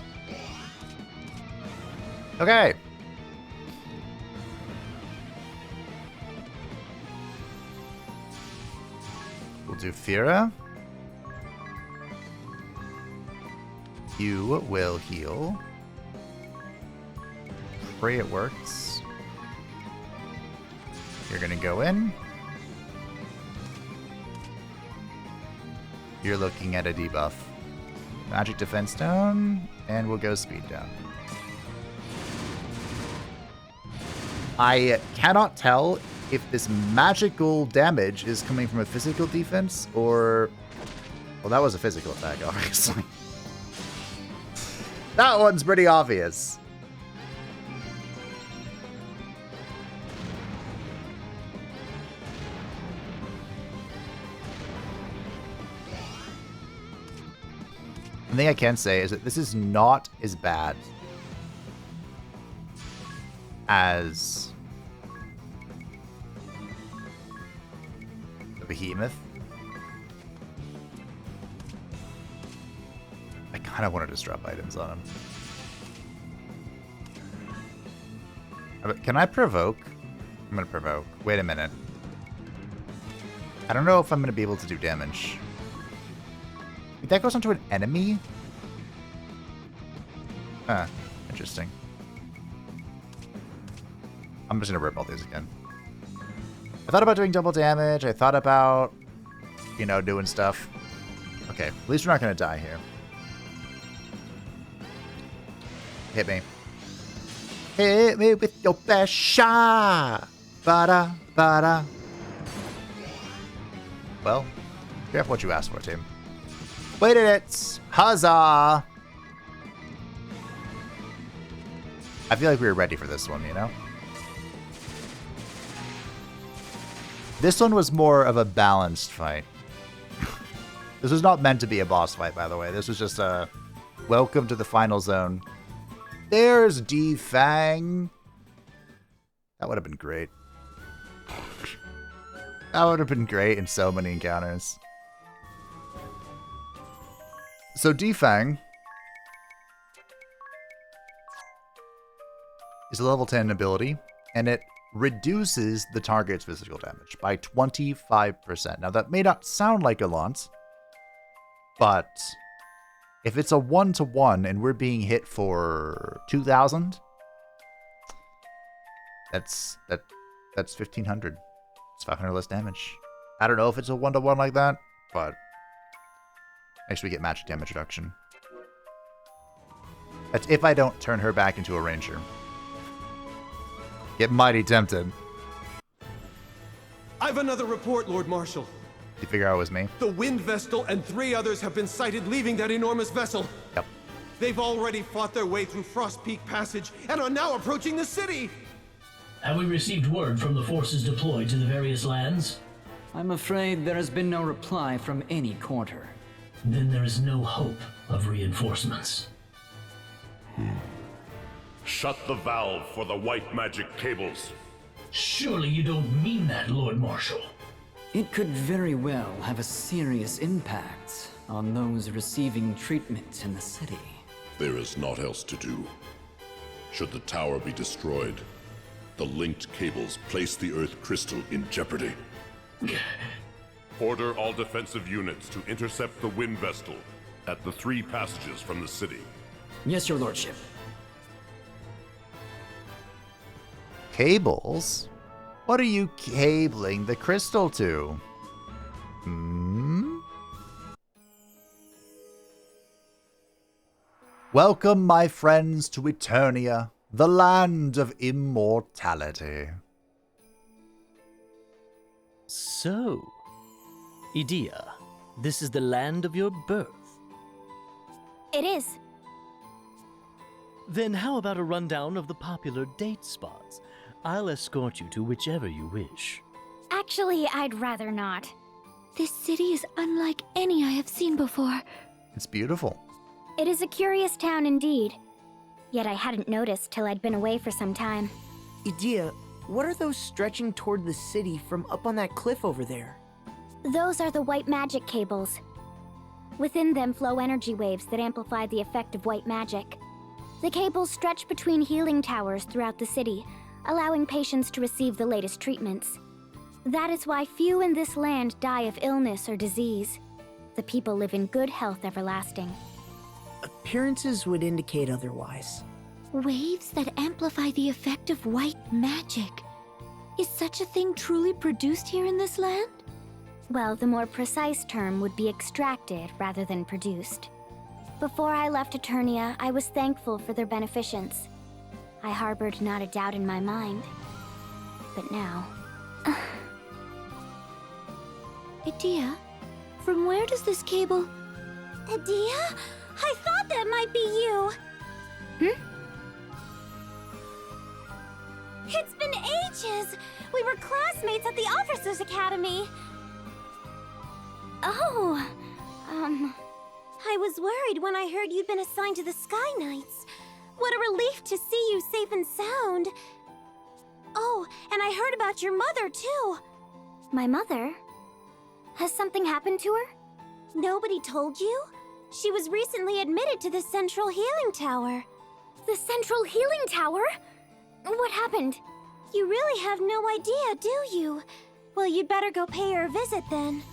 Speaker 1: Okay. We'll do Fira. You will heal. Pray it works. You're gonna go in. You're looking at a debuff. Magic defense down, and we'll go speed down. I cannot tell if this magical damage is coming from a physical defense or... Well, that was a physical attack, obviously. That one's pretty obvious. The thing I can say is that this is not as bad as the Behemoth. I kind of want to just drop items on him. Can I provoke? I'm going to provoke. Wait a minute. I don't know if I'm going to be able to do damage. If that goes onto an enemy? Huh. Interesting. I'm just going to rip all these again. I thought about doing double damage. I thought about, you know, doing stuff. Okay. At least we're not going to die here. Hit me. Hit me with your best shot. Ba-da, ba-da. Well, careful what you asked for, team. Wait a minute. Huzzah. I feel like we were ready for this one, you know? This one was more of a balanced fight. This was not meant to be a boss fight, by the way. This was just a welcome to the final zone. There's D-Fang. That would have been great. That would have been great in so many encounters. So D-Fang is a level 10 ability, and it reduces the target's physical damage by 25%. Now, that may not sound like a lot, but if it's a 1-to-1 and we're being hit for 2,000, that's 1,500. It's 500 less damage. I don't know if it's a 1-to-1 like that, but makes me get magic damage reduction. That's if I don't turn her back into a ranger. Get mighty tempted.
Speaker 14: I've another report, Lord Marshal.
Speaker 1: Did you figure out it was me?
Speaker 14: The Wind Vestal and 3 others have been sighted leaving that enormous vessel.
Speaker 1: Yep.
Speaker 14: They've already fought their way through Frost Peak Passage and are now approaching the city.
Speaker 12: Have we received word from the forces deployed to the various lands?
Speaker 13: I'm afraid there has been no reply from any quarter.
Speaker 12: Then there is no hope of reinforcements.
Speaker 6: Shut the valve for the white magic cables.
Speaker 12: Surely you don't mean that, Lord Marshal.
Speaker 13: It could very well have a serious impact on those receiving treatment in the city.
Speaker 6: There is naught else to do. Should the tower be destroyed, the linked cables place the Earth crystal in jeopardy. Order all defensive units to intercept the Wind Vestal at the 3 passages from the city.
Speaker 13: Yes, your lordship.
Speaker 1: Cables? What are you cabling the crystal to? Welcome, my friends, to Eternia, the land of immortality.
Speaker 4: So, Edea, this is the land of your birth.
Speaker 11: It is.
Speaker 4: Then how about a rundown of the popular date spots? I'll escort you to whichever you wish.
Speaker 11: Actually, I'd rather not.
Speaker 10: This city is unlike any I have seen before.
Speaker 1: It's beautiful.
Speaker 11: It is a curious town indeed. Yet I hadn't noticed till I'd been away for some time.
Speaker 3: Edea, what are those stretching toward the city from up on that cliff over there?
Speaker 11: Those are the white magic cables. Within them flow energy waves that amplify the effect of white magic. The cables stretch between healing towers throughout the city, allowing patients to receive the latest treatments. That is why few in this land die of illness or disease. The people live in good health everlasting.
Speaker 3: Appearances would indicate otherwise.
Speaker 10: Waves that amplify the effect of white magic. Is such a thing truly produced here in this land?
Speaker 11: Well, the more precise term would be extracted rather than produced. Before I left Eternia, I was thankful for their beneficence. I harbored not a doubt in my mind. But now...
Speaker 10: Edea, from where does this cable...
Speaker 5: Edea? I thought that might be you. It's been ages. We were classmates at the Officers' Academy. Oh, I was worried when I heard you'd been assigned to the Sky Knights. What a relief to see you safe and sound. Oh, and I heard about your mother, too.
Speaker 11: My mother? Has something happened to her?
Speaker 5: Nobody told you? She was recently admitted to the Central Healing Tower.
Speaker 11: The Central Healing Tower? What happened?
Speaker 5: You really have no idea, do you? Well, you'd better go pay her a visit then.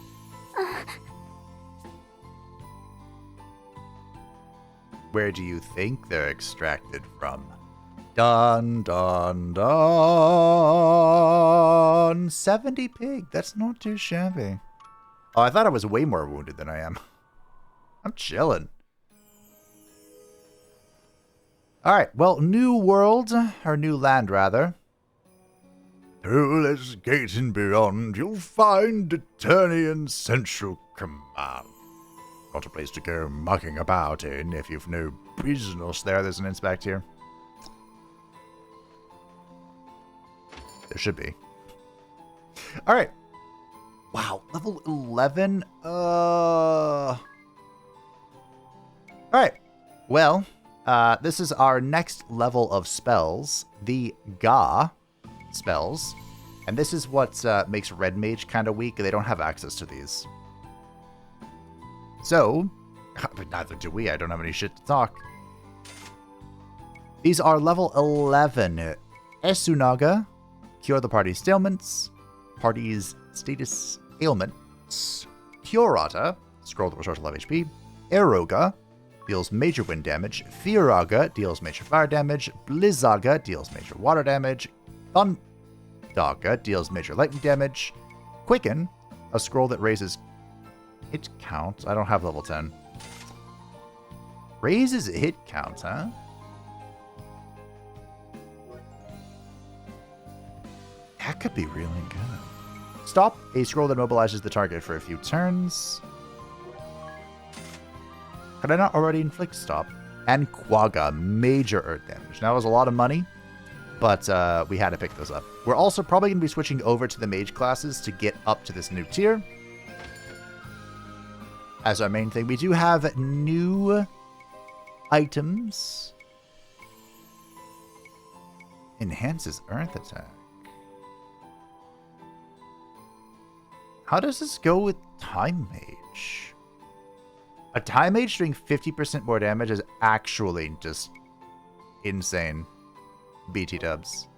Speaker 1: Where do you think they're extracted from? Dun dun dun! 70 pig, that's not too shabby. Oh, I thought I was way more wounded than I am. I'm chilling. Alright, well, new world, or new land rather. Through this gate and beyond, you'll find Eternian Central Command. Not a place to go mucking about in if you've no business there. There's an inspect here. There should be. Alright. Wow, level 11? Alright. Well, this is our next level of spells. The Ga spells. And this is what makes Red Mage kind of weak. They don't have access to these. So, but neither do we. I don't have any shit to talk. These are level 11. Esunaga, cure the party's ailments. Party's status ailments. Curata, scroll to restore to life HP. Eroga, deals major wind damage. Firaga, deals major fire damage. Blizzaga, deals major water damage. Thundaga, deals major lightning damage. Quicken, a scroll that raises hit count. I don't have level 10. Raises hit count, huh? That could be really good. Stop, a scroll that mobilizes the target for a few turns. Could I not already inflict stop? And Quagga, major earth damage. Now, that was a lot of money, but we had to pick those up. We're also probably going to be switching over to the mage classes to get up to this new tier. As our main thing, we do have new items. Enhances earth attack. How does this go with Time Mage? A Time Mage doing 50% more damage is actually just insane. BT dubs.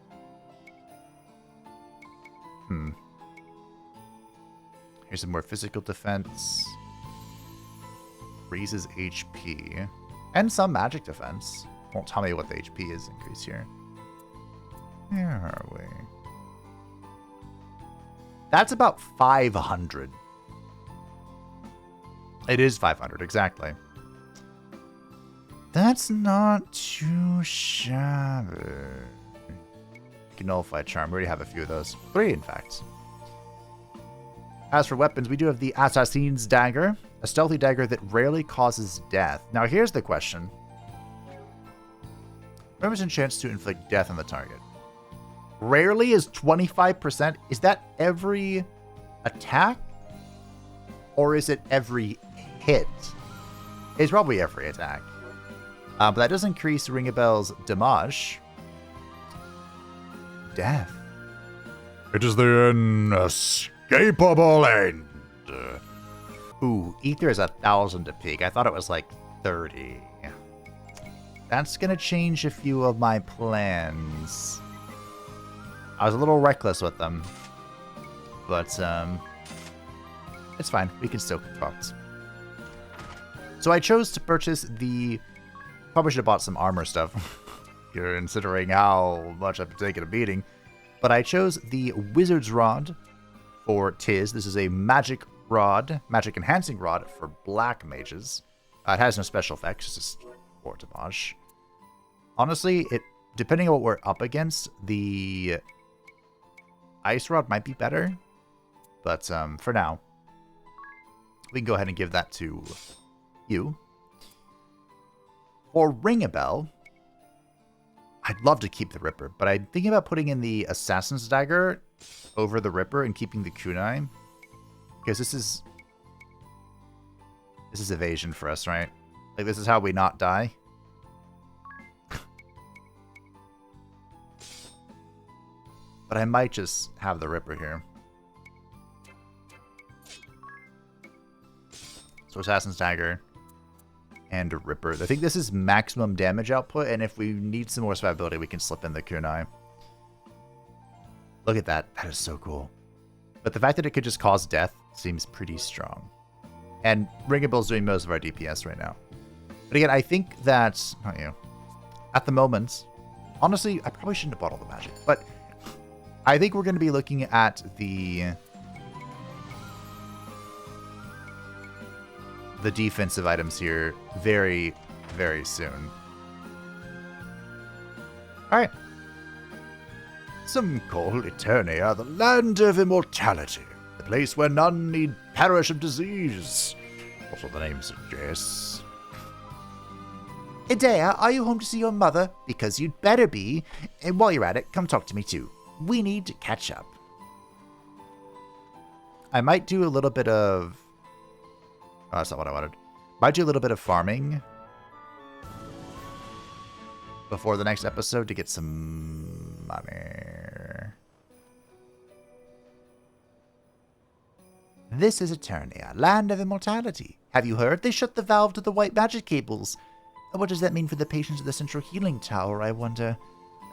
Speaker 1: Here's some more physical defense. Raises HP. And some magic defense. Won't tell me what the HP is increased here. Where are we? That's about 500. It is 500, exactly. That's not too shabby. You can nullify charm. We already have a few of those. 3, in fact. As for weapons, we do have the Assassin's Dagger, a stealthy dagger that rarely causes death. Now, here's the question. Remember a chance to inflict death on the target. Rarely is 25%. Is that every attack? Or is it every hit? It's probably every attack. But that does increase Ring a Bell's damage. death.
Speaker 8: It is the inescapable end.
Speaker 1: Ooh, ether is 1,000 to peak. I thought it was like 30. That's gonna change a few of my plans. I was a little reckless with them. But, it's fine. We can still concoct. So I chose to purchase the... Probably should have bought some armor stuff. You're considering how much I've taken a beating. But I chose the Wizard's Rod for Tiz. This is a magic rod, magic enhancing rod for black mages. It has no special effects, it's just for damage. Honestly, depending on what we're up against, the ice rod might be better. But for now, we can go ahead and give that to you. For Ring a Bell, I'd love to keep the Ripper, but I'm thinking about putting in the Assassin's Dagger over the Ripper and keeping the kunai. Because this is evasion for us, right? Like, this is how we not die. But I might just have the Ripper here. So Assassin's Dagger and a Ripper. I think this is maximum damage output, and if we need some more survivability, we can slip in the kunai. Look at that. That is so cool. But the fact that it could just cause death seems pretty strong. And Ring a Bell's doing most of our DPS right now. But again, I think that... Not you. At the moment... Honestly, I probably shouldn't have bought all the magic. But I think we're going to be looking at the defensive items here very, very soon. Alright. Some call Eternia the land of immortality, the place where none need perish of disease. That's what the name suggests. Idea, are you home to see your mother? Because you'd better be. And while you're at it, come talk to me too. We need to catch up. I might do a little bit of... Oh, that's not what I wanted. Might do a little bit of farming before the next episode to get some money. This is Eternia, land of immortality. Have you heard? They shut the valve to the white magic cables. What does that mean for the patients of the central healing tower, I wonder?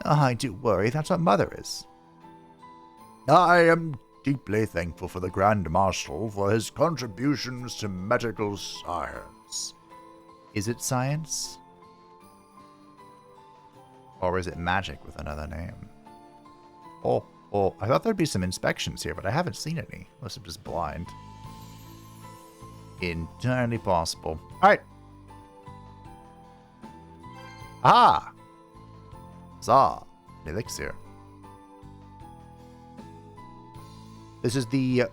Speaker 1: Oh, I do worry. That's what Mother is. I am deeply thankful for the Grand Marshal for his contributions to medical science. Is it science? Or is it magic with another name? Oh, I thought there'd be some inspections here, but I haven't seen any. Unless I'm just blind. Entirely possible. Alright. Ah! Zah. Elixir. This is the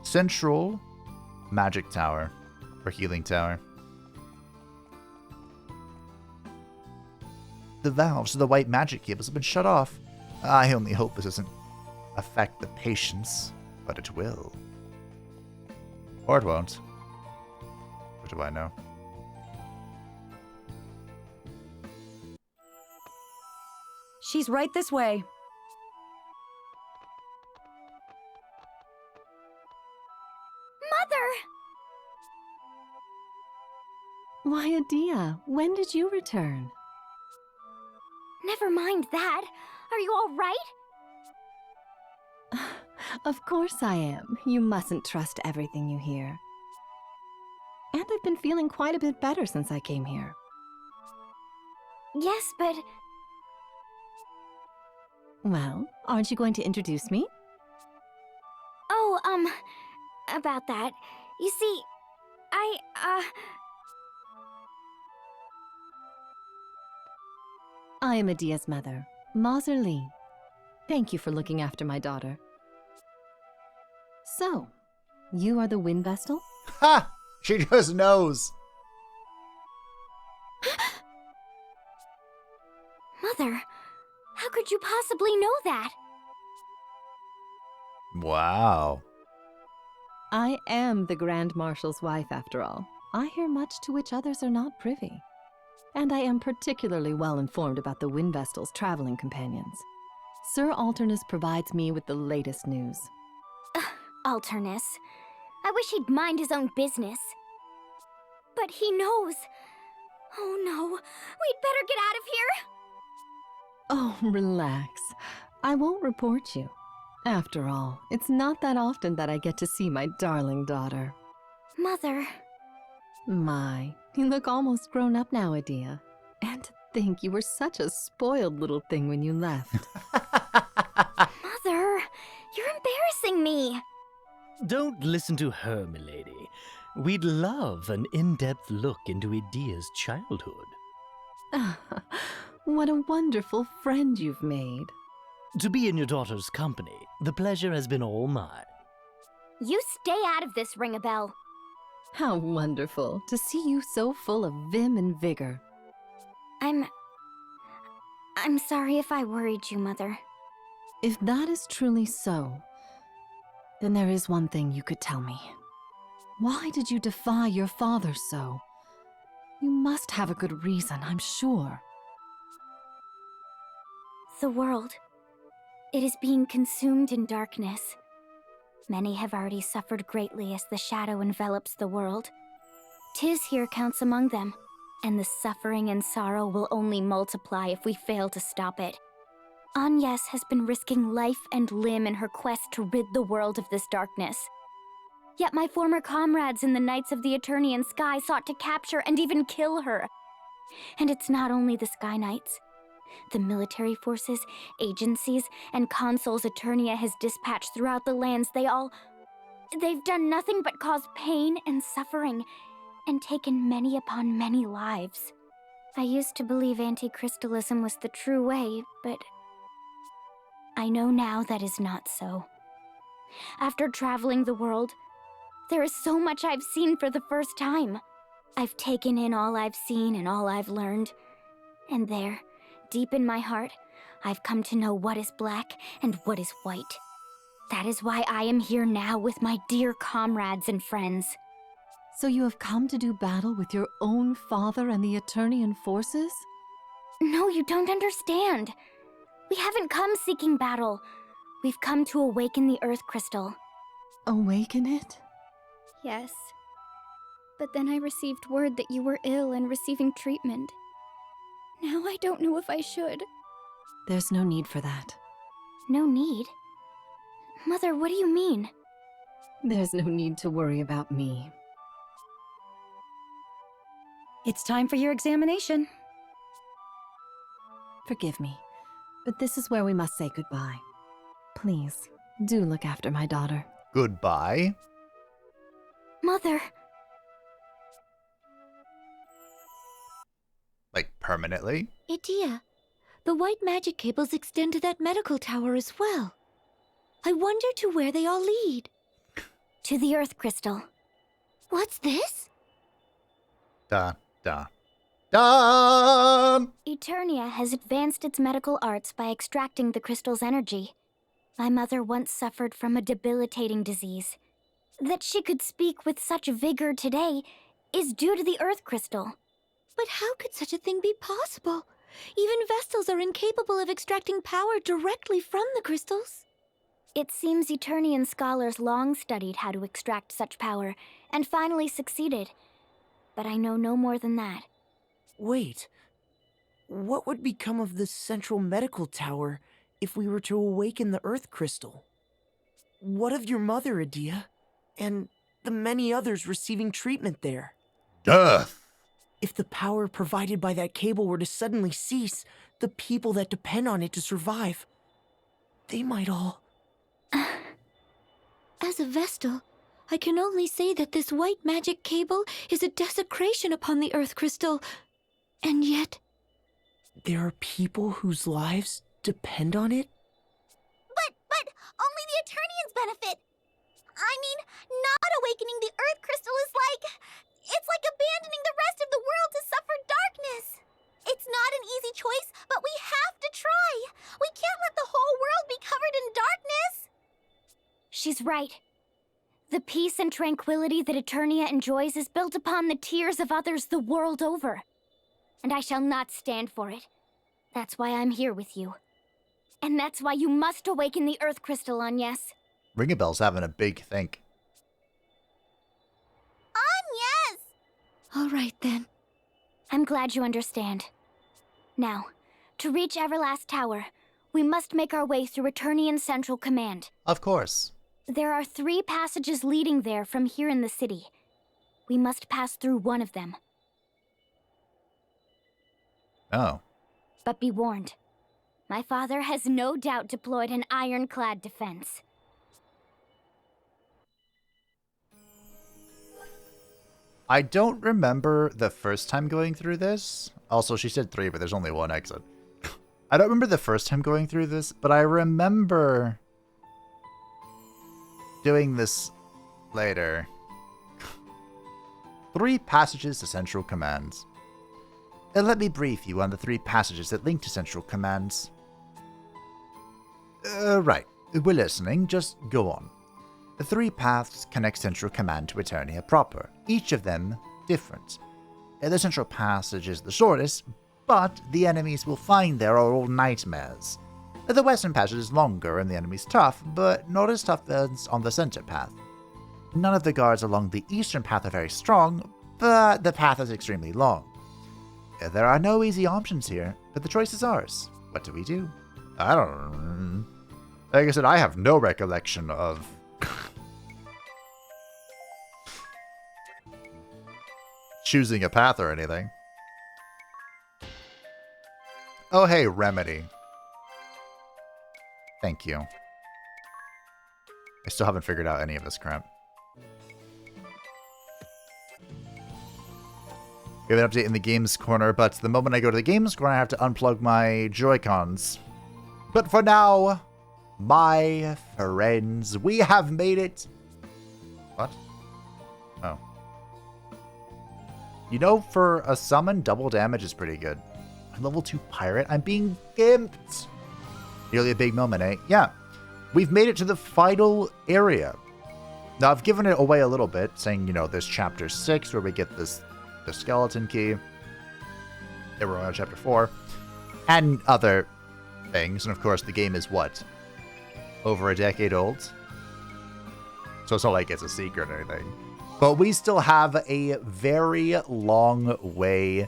Speaker 1: central magic tower, or healing tower. The valves to the white magic cables have been shut off. I only hope this doesn't affect the patients, but it will. Or it won't. What do I know?
Speaker 2: She's right this way.
Speaker 10: Mother!
Speaker 15: Why, Adia, when did you return?
Speaker 11: Never mind that. Are you all right?
Speaker 15: Of course I am. You mustn't trust everything you hear. And I've been feeling quite a bit better since I came here.
Speaker 11: Yes, but...
Speaker 15: Well, aren't you going to introduce me?
Speaker 11: Oh, about that. You see,
Speaker 15: I am Adia's mother, Mazer Lee. Thank you for looking after my daughter. So, you are the Wind Vestal?
Speaker 1: Ha! She just knows.
Speaker 11: Mother, how could you possibly know that?
Speaker 1: Wow.
Speaker 15: I am the Grand Marshal's wife, after all. I hear much to which others are not privy. And I am particularly well informed about the Wind Vestal's traveling companions. Sir Alternus provides me with the latest news.
Speaker 11: Alternus. I wish he'd mind his own business. But he knows. Oh no, we'd better get out of here!
Speaker 15: Oh, relax. I won't report you. After all, it's not that often that I get to see my darling daughter.
Speaker 11: Mother.
Speaker 15: My, you look almost grown up now, Adia. And to think you were such a spoiled little thing when you left.
Speaker 11: Mother, you're embarrassing me.
Speaker 4: Don't listen to her, milady. We'd love an in-depth look into Adia's childhood.
Speaker 15: What a wonderful friend you've made.
Speaker 4: To be in your daughter's company, the pleasure has been all mine.
Speaker 11: You stay out of this, Ring-a-Bell.
Speaker 15: How wonderful to see you so full of vim and vigor.
Speaker 11: I'm sorry if I worried you, Mother.
Speaker 15: If that is truly so, then there is one thing you could tell me. Why did you defy your father so? You must have a good reason, I'm sure.
Speaker 11: The world. It is being consumed in darkness. Many have already suffered greatly as the shadow envelops the world. Tis here counts among them, and the suffering and sorrow will only multiply if we fail to stop it. Agnes has been risking life and limb in her quest to rid the world of this darkness. Yet my former comrades in the Knights of the Eternian Sky sought to capture and even kill her. And it's not only the Sky Knights. The military forces, agencies, and consuls Eternia has dispatched throughout the lands, they've done nothing but cause pain and suffering, and taken many upon many lives. I used to believe anti-crystalism was the true way, but I know now that is not so. After traveling the world, there is so much I've seen for the first time. I've taken in all I've seen and all I've learned, and there, deep in my heart, I've come to know what is black and what is white. That is why I am here now with my dear comrades and friends.
Speaker 15: So you have come to do battle with your own father and the Eternian forces?
Speaker 11: No, you don't understand. We haven't come seeking battle. We've come to awaken the Earth Crystal.
Speaker 15: Awaken it?
Speaker 11: Yes. But then I received word that you were ill and receiving treatment. Now I don't know if I should.
Speaker 15: There's no need for that.
Speaker 11: No need? Mother, what do you mean?
Speaker 15: There's no need to worry about me.
Speaker 16: It's time for your examination.
Speaker 15: Forgive me, but this is where we must say goodbye. Please, do look after my daughter.
Speaker 1: Goodbye.
Speaker 11: Mother.
Speaker 1: Like, permanently?
Speaker 10: Adia, the white magic cables extend to that medical tower as well. I wonder to where they all lead.
Speaker 11: To the Earth Crystal.
Speaker 10: What's this?
Speaker 1: Da.
Speaker 11: Eternia has advanced its medical arts by extracting the crystal's energy. My mother once suffered from a debilitating disease. That she could speak with such vigor today is due to the Earth Crystal.
Speaker 10: But how could such a thing be possible? Even Vestals are incapable of extracting power directly from the crystals.
Speaker 11: It seems Eternian scholars long studied how to extract such power, and finally succeeded. But I know no more than that.
Speaker 3: Wait. What would become of the central medical tower if we were to awaken the Earth Crystal? What of your mother, Adia? And the many others receiving treatment there?
Speaker 1: Death!
Speaker 3: If the power provided by that cable were to suddenly cease, the people that depend on it to survive, they might all...
Speaker 10: As a Vestal, I can only say that this white magic cable is a desecration upon the Earth Crystal. And yet...
Speaker 3: There are people whose lives depend on it?
Speaker 5: But only the Eternians benefit. I mean, not awakening the Earth Crystal is it's like abandoning the rest of the world to suffer darkness. It's not an easy choice, but we have to try. We can't let the whole world be covered in darkness.
Speaker 11: She's right. The peace and tranquility that Eternia enjoys is built upon the tears of others the world over. And I shall not stand for it. That's why I'm here with you. And that's why you must awaken the Earth Crystal, Agnes.
Speaker 1: Ringabel's having a big think.
Speaker 5: Agnes!
Speaker 11: All right, then. I'm glad you understand. Now, to reach Everlast Tower, we must make our way through Eternian Central Command.
Speaker 1: Of course.
Speaker 11: There are 3 passages leading there from here in the city. We must pass through one of them.
Speaker 1: Oh.
Speaker 11: But be warned. My father has no doubt deployed an ironclad defense.
Speaker 1: I don't remember the first time going through this. Also, she said 3, but there's only 1 exit. I don't remember the first time going through this, but I remember doing this later. 3 passages to Central Commands. Let me brief you on the 3 passages that link to Central Commands. Right. We're listening. Just go on. The 3 paths connect Central Command to Eternia proper, each of them different. The Central Passage is the shortest, but the enemies we'll find there are all nightmares. The Western Passage is longer and the enemies tough, but not as tough as on the Center Path. None of the guards along the Eastern Path are very strong, but the path is extremely long. There are no easy options here, but the choice is ours. What do we do? I don't know. Like I said, I have no recollection of choosing a path or anything. Oh, hey, Remedy. Thank you. I still haven't figured out any of this crap. We have an update in the games corner, but the moment I go to the games corner, I have to unplug my Joy-Cons. But for now, my friends, we have made it. What? Oh. You know, for a summon, double damage is pretty good. I'm level 2 pirate. I'm being gimped. Nearly a big moment, eh? Yeah. We've made it to the final area. Now, I've given it away a little bit, saying, you know, there's chapter 6 where we get the skeleton key. They were on chapter 4. And other things. And of course, the game is what? Over a decade old? So it's not like it's a secret or anything. But we still have a very long way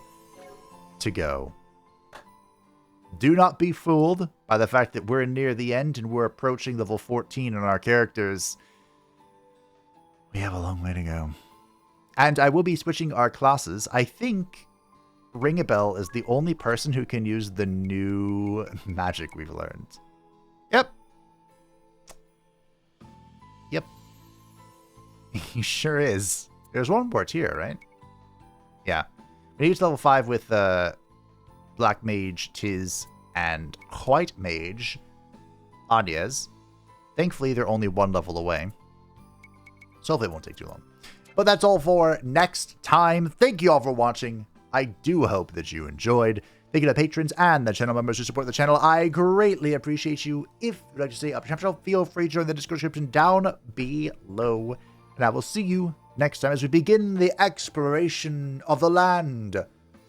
Speaker 1: to go. Do not be fooled by the fact that we're near the end and we're approaching level 14 on our characters. We have a long way to go. And I will be switching our classes. I think Ringabel is the only person who can use the new magic we've learned. Yep. Yep. He sure is. There's one more tier, right? Yeah. We need to level 5 with Black Mage, Tiz, and White Mage, Agnes. Thankfully, they're only 1 level away. So hopefully it won't take too long. But that's all for next time. Thank you all for watching. I do hope that you enjoyed. Thank you to patrons and the channel members who support the channel. I greatly appreciate you. If you'd like to stay up to channel, feel free to join the Discord description down below. And I will see you next time as we begin the exploration of the land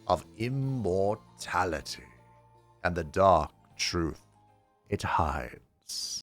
Speaker 1: of immortality and the dark truth it hides.